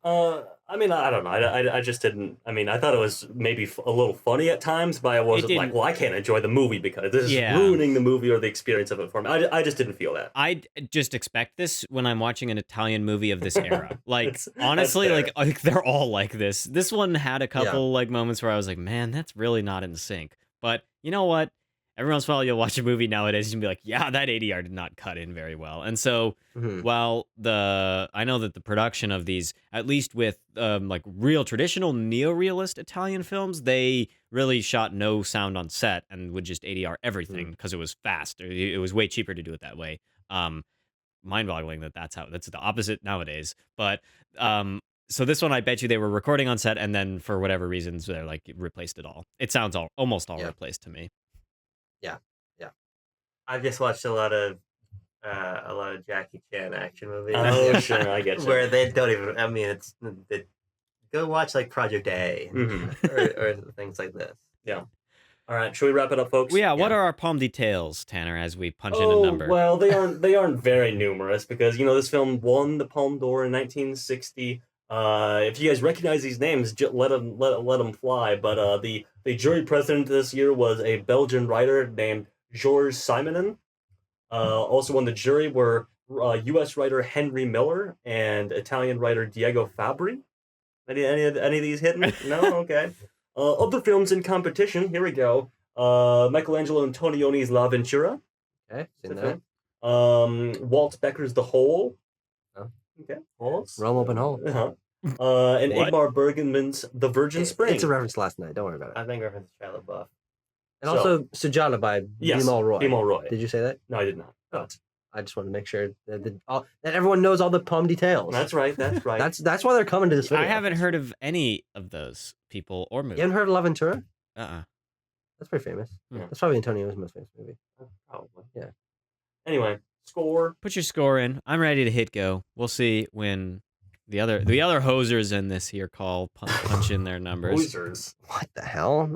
Speaker 3: I mean, I don't know. I just didn't. I mean, I thought it was maybe a little funny at times, but I wasn't like, well, I can't enjoy the movie because this is ruining the movie or the experience of it for me. I just didn't feel that.
Speaker 1: I just expect this when I'm watching an Italian movie of this era. Like, honestly, like they're all like this. This one had a couple like moments where I was like, man, that's really not in sync. But you know what? Every once in a while, you'll watch a movie nowadays and be like, yeah, that ADR did not cut in very well. And so, while I know that the production of these, at least with like real traditional neo-realist Italian films, they really shot no sound on set and would just ADR everything because it was fast. It was way cheaper to do it that way. Mind-boggling that's the opposite nowadays. But so this one, I bet you they were recording on set and then for whatever reasons, they're like replaced it all. It sounds almost all replaced to me.
Speaker 4: Yeah.
Speaker 2: I've just watched a lot of Jackie Chan action movies.
Speaker 3: Oh, sure, I get you.
Speaker 2: Where they don't even. I mean, go watch like Project A or things like this.
Speaker 3: Yeah. All right, should we wrap it up, folks?
Speaker 1: Well, what are our palm details, Tanner, as we punch in a number?
Speaker 3: Well, they aren't very numerous because this film won the Palme d'Or in 1960. If you guys recognize these names, just let them fly. But the jury president this year was a Belgian writer named Georges Simenon. Also on the jury were U.S. writer Henry Miller and Italian writer Diego Fabri. Any of these hidden? No? Okay. Other films in competition, here we go. Michelangelo Antonioni's La Ventura.
Speaker 4: Okay, seen that.
Speaker 3: Walt Becker's The Hole.
Speaker 4: Oh.
Speaker 3: Okay. Holes.
Speaker 4: Rome Open Hole.
Speaker 3: Uh-huh. And Ingmar Bergman's The Virgin Spring.
Speaker 4: It's a reference last night. Don't worry about it.
Speaker 2: I think reference to Shia LaBeouf.
Speaker 4: And also Sujata by Bimal Roy.
Speaker 3: Bimal Roy.
Speaker 4: Did you say that?
Speaker 3: No, I did not.
Speaker 4: Oh. I just want to make sure that everyone knows all the palm details.
Speaker 3: That's right. That's right.
Speaker 4: That's why they're coming to this video.
Speaker 1: I haven't heard of any of those people or movies.
Speaker 4: You haven't heard of La Ventura?
Speaker 1: That's
Speaker 4: pretty famous.
Speaker 1: Yeah.
Speaker 4: That's probably Antonio's most famous movie.
Speaker 3: Probably.
Speaker 4: Yeah.
Speaker 3: Anyway, score.
Speaker 1: Put your score in. I'm ready to hit go. We'll see when the other hosers in this here call punch in their numbers.
Speaker 3: Hosers.
Speaker 4: What the hell?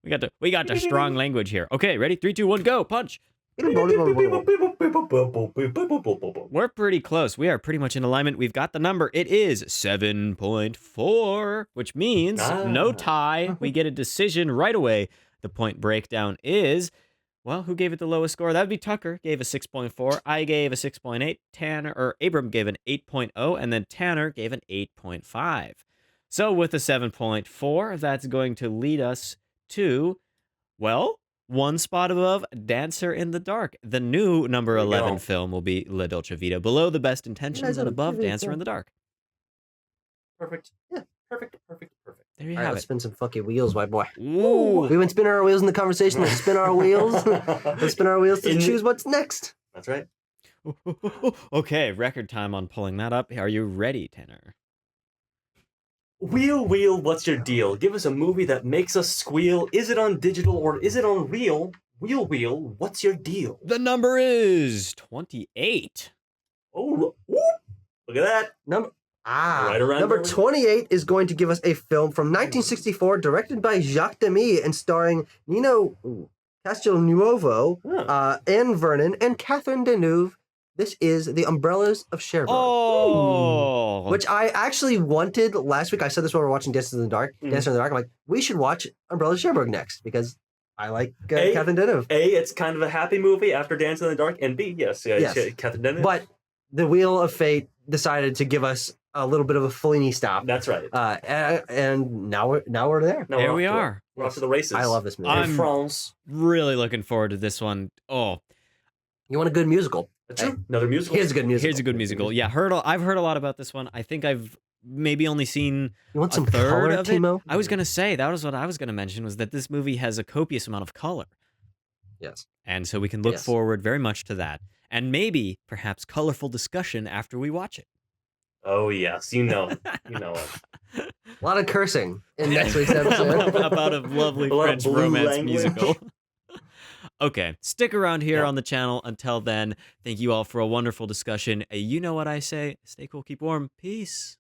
Speaker 1: we got the strong language here. Okay, ready? 3, 2, 1, go. Punch. We're pretty close. We are pretty much in alignment. We've got the number. It is 7.4, which means no tie. We get a decision right away. The point breakdown is, well, who gave it the lowest score? That would be Tucker. Gave a 6.4. I gave a 6.8. Abram gave an 8.0, and then Tanner gave an 8.5. So with a 7.4, that's going to lead us to, well, one spot above Dancer in the Dark. The new number 11 film will be La Dolce Vita, below The Best Intentions and above Dancer in the Dark.
Speaker 3: Perfect.
Speaker 4: Yeah.
Speaker 3: Perfect.
Speaker 1: There you
Speaker 4: All right,
Speaker 1: have
Speaker 4: let's
Speaker 1: it.
Speaker 4: spin some fucking wheels, my boy.
Speaker 1: Ooh.
Speaker 4: We've been spinning our wheels in the conversation. Let's spin our wheels. Let's spin our wheels to choose what's next.
Speaker 3: That's right.
Speaker 1: Okay, record time on pulling that up. Are you ready, Tanner?
Speaker 3: Wheel, what's your deal? Give us a movie that makes us squeal. Is it on digital or is it on real? Wheel, what's your deal?
Speaker 1: The number is 28.
Speaker 3: Oh, look at that. Right around
Speaker 4: number
Speaker 3: there.
Speaker 4: 28 is going to give us a film from 1964, directed by Jacques Demy and starring Nino Castelnuovo, Anne Vernon, and Catherine Deneuve. This is The Umbrellas of Cherbourg.
Speaker 1: Oh,
Speaker 4: Which I actually wanted last week. I said this when we were watching Dances in the Dark. Dances in the Dark. I'm like, we should watch Umbrellas of Cherbourg next because I like Catherine Deneuve.
Speaker 3: A, it's kind of a happy movie after Dancing in the Dark, and B, yes, Catherine Deneuve.
Speaker 4: But the Wheel of Fate decided to give us a little bit of a Fellini stop.
Speaker 3: That's right.
Speaker 4: And now we're there.
Speaker 3: No,
Speaker 1: there we are.
Speaker 3: We're off to the races.
Speaker 4: I love this movie.
Speaker 1: I'm
Speaker 3: France.
Speaker 1: really looking forward to this one. Oh,
Speaker 4: You want a good musical?
Speaker 3: Another musical.
Speaker 4: Here's a good musical.
Speaker 1: here's a good musical. Yeah, I've heard a lot about this one. I think I've maybe only seen
Speaker 4: You want
Speaker 1: a
Speaker 4: some
Speaker 1: third
Speaker 4: color,
Speaker 1: of it.
Speaker 4: Timo?
Speaker 1: I was gonna say that was what I was gonna mention was that this movie has a copious amount of color,
Speaker 4: Yes.
Speaker 1: and so we can look
Speaker 4: Yes.
Speaker 1: forward very much to that, and maybe perhaps colorful discussion after we watch it.
Speaker 3: Oh yes, you know it.
Speaker 4: A lot of cursing in next week's episode.
Speaker 1: about a lovely
Speaker 3: A lot of
Speaker 1: French
Speaker 3: blue
Speaker 1: romance
Speaker 3: language.
Speaker 1: musical. Okay, stick around here
Speaker 3: Yeah.
Speaker 1: on the channel. Until then, thank you all for a wonderful discussion. You know what I say. Stay cool, keep warm. Peace.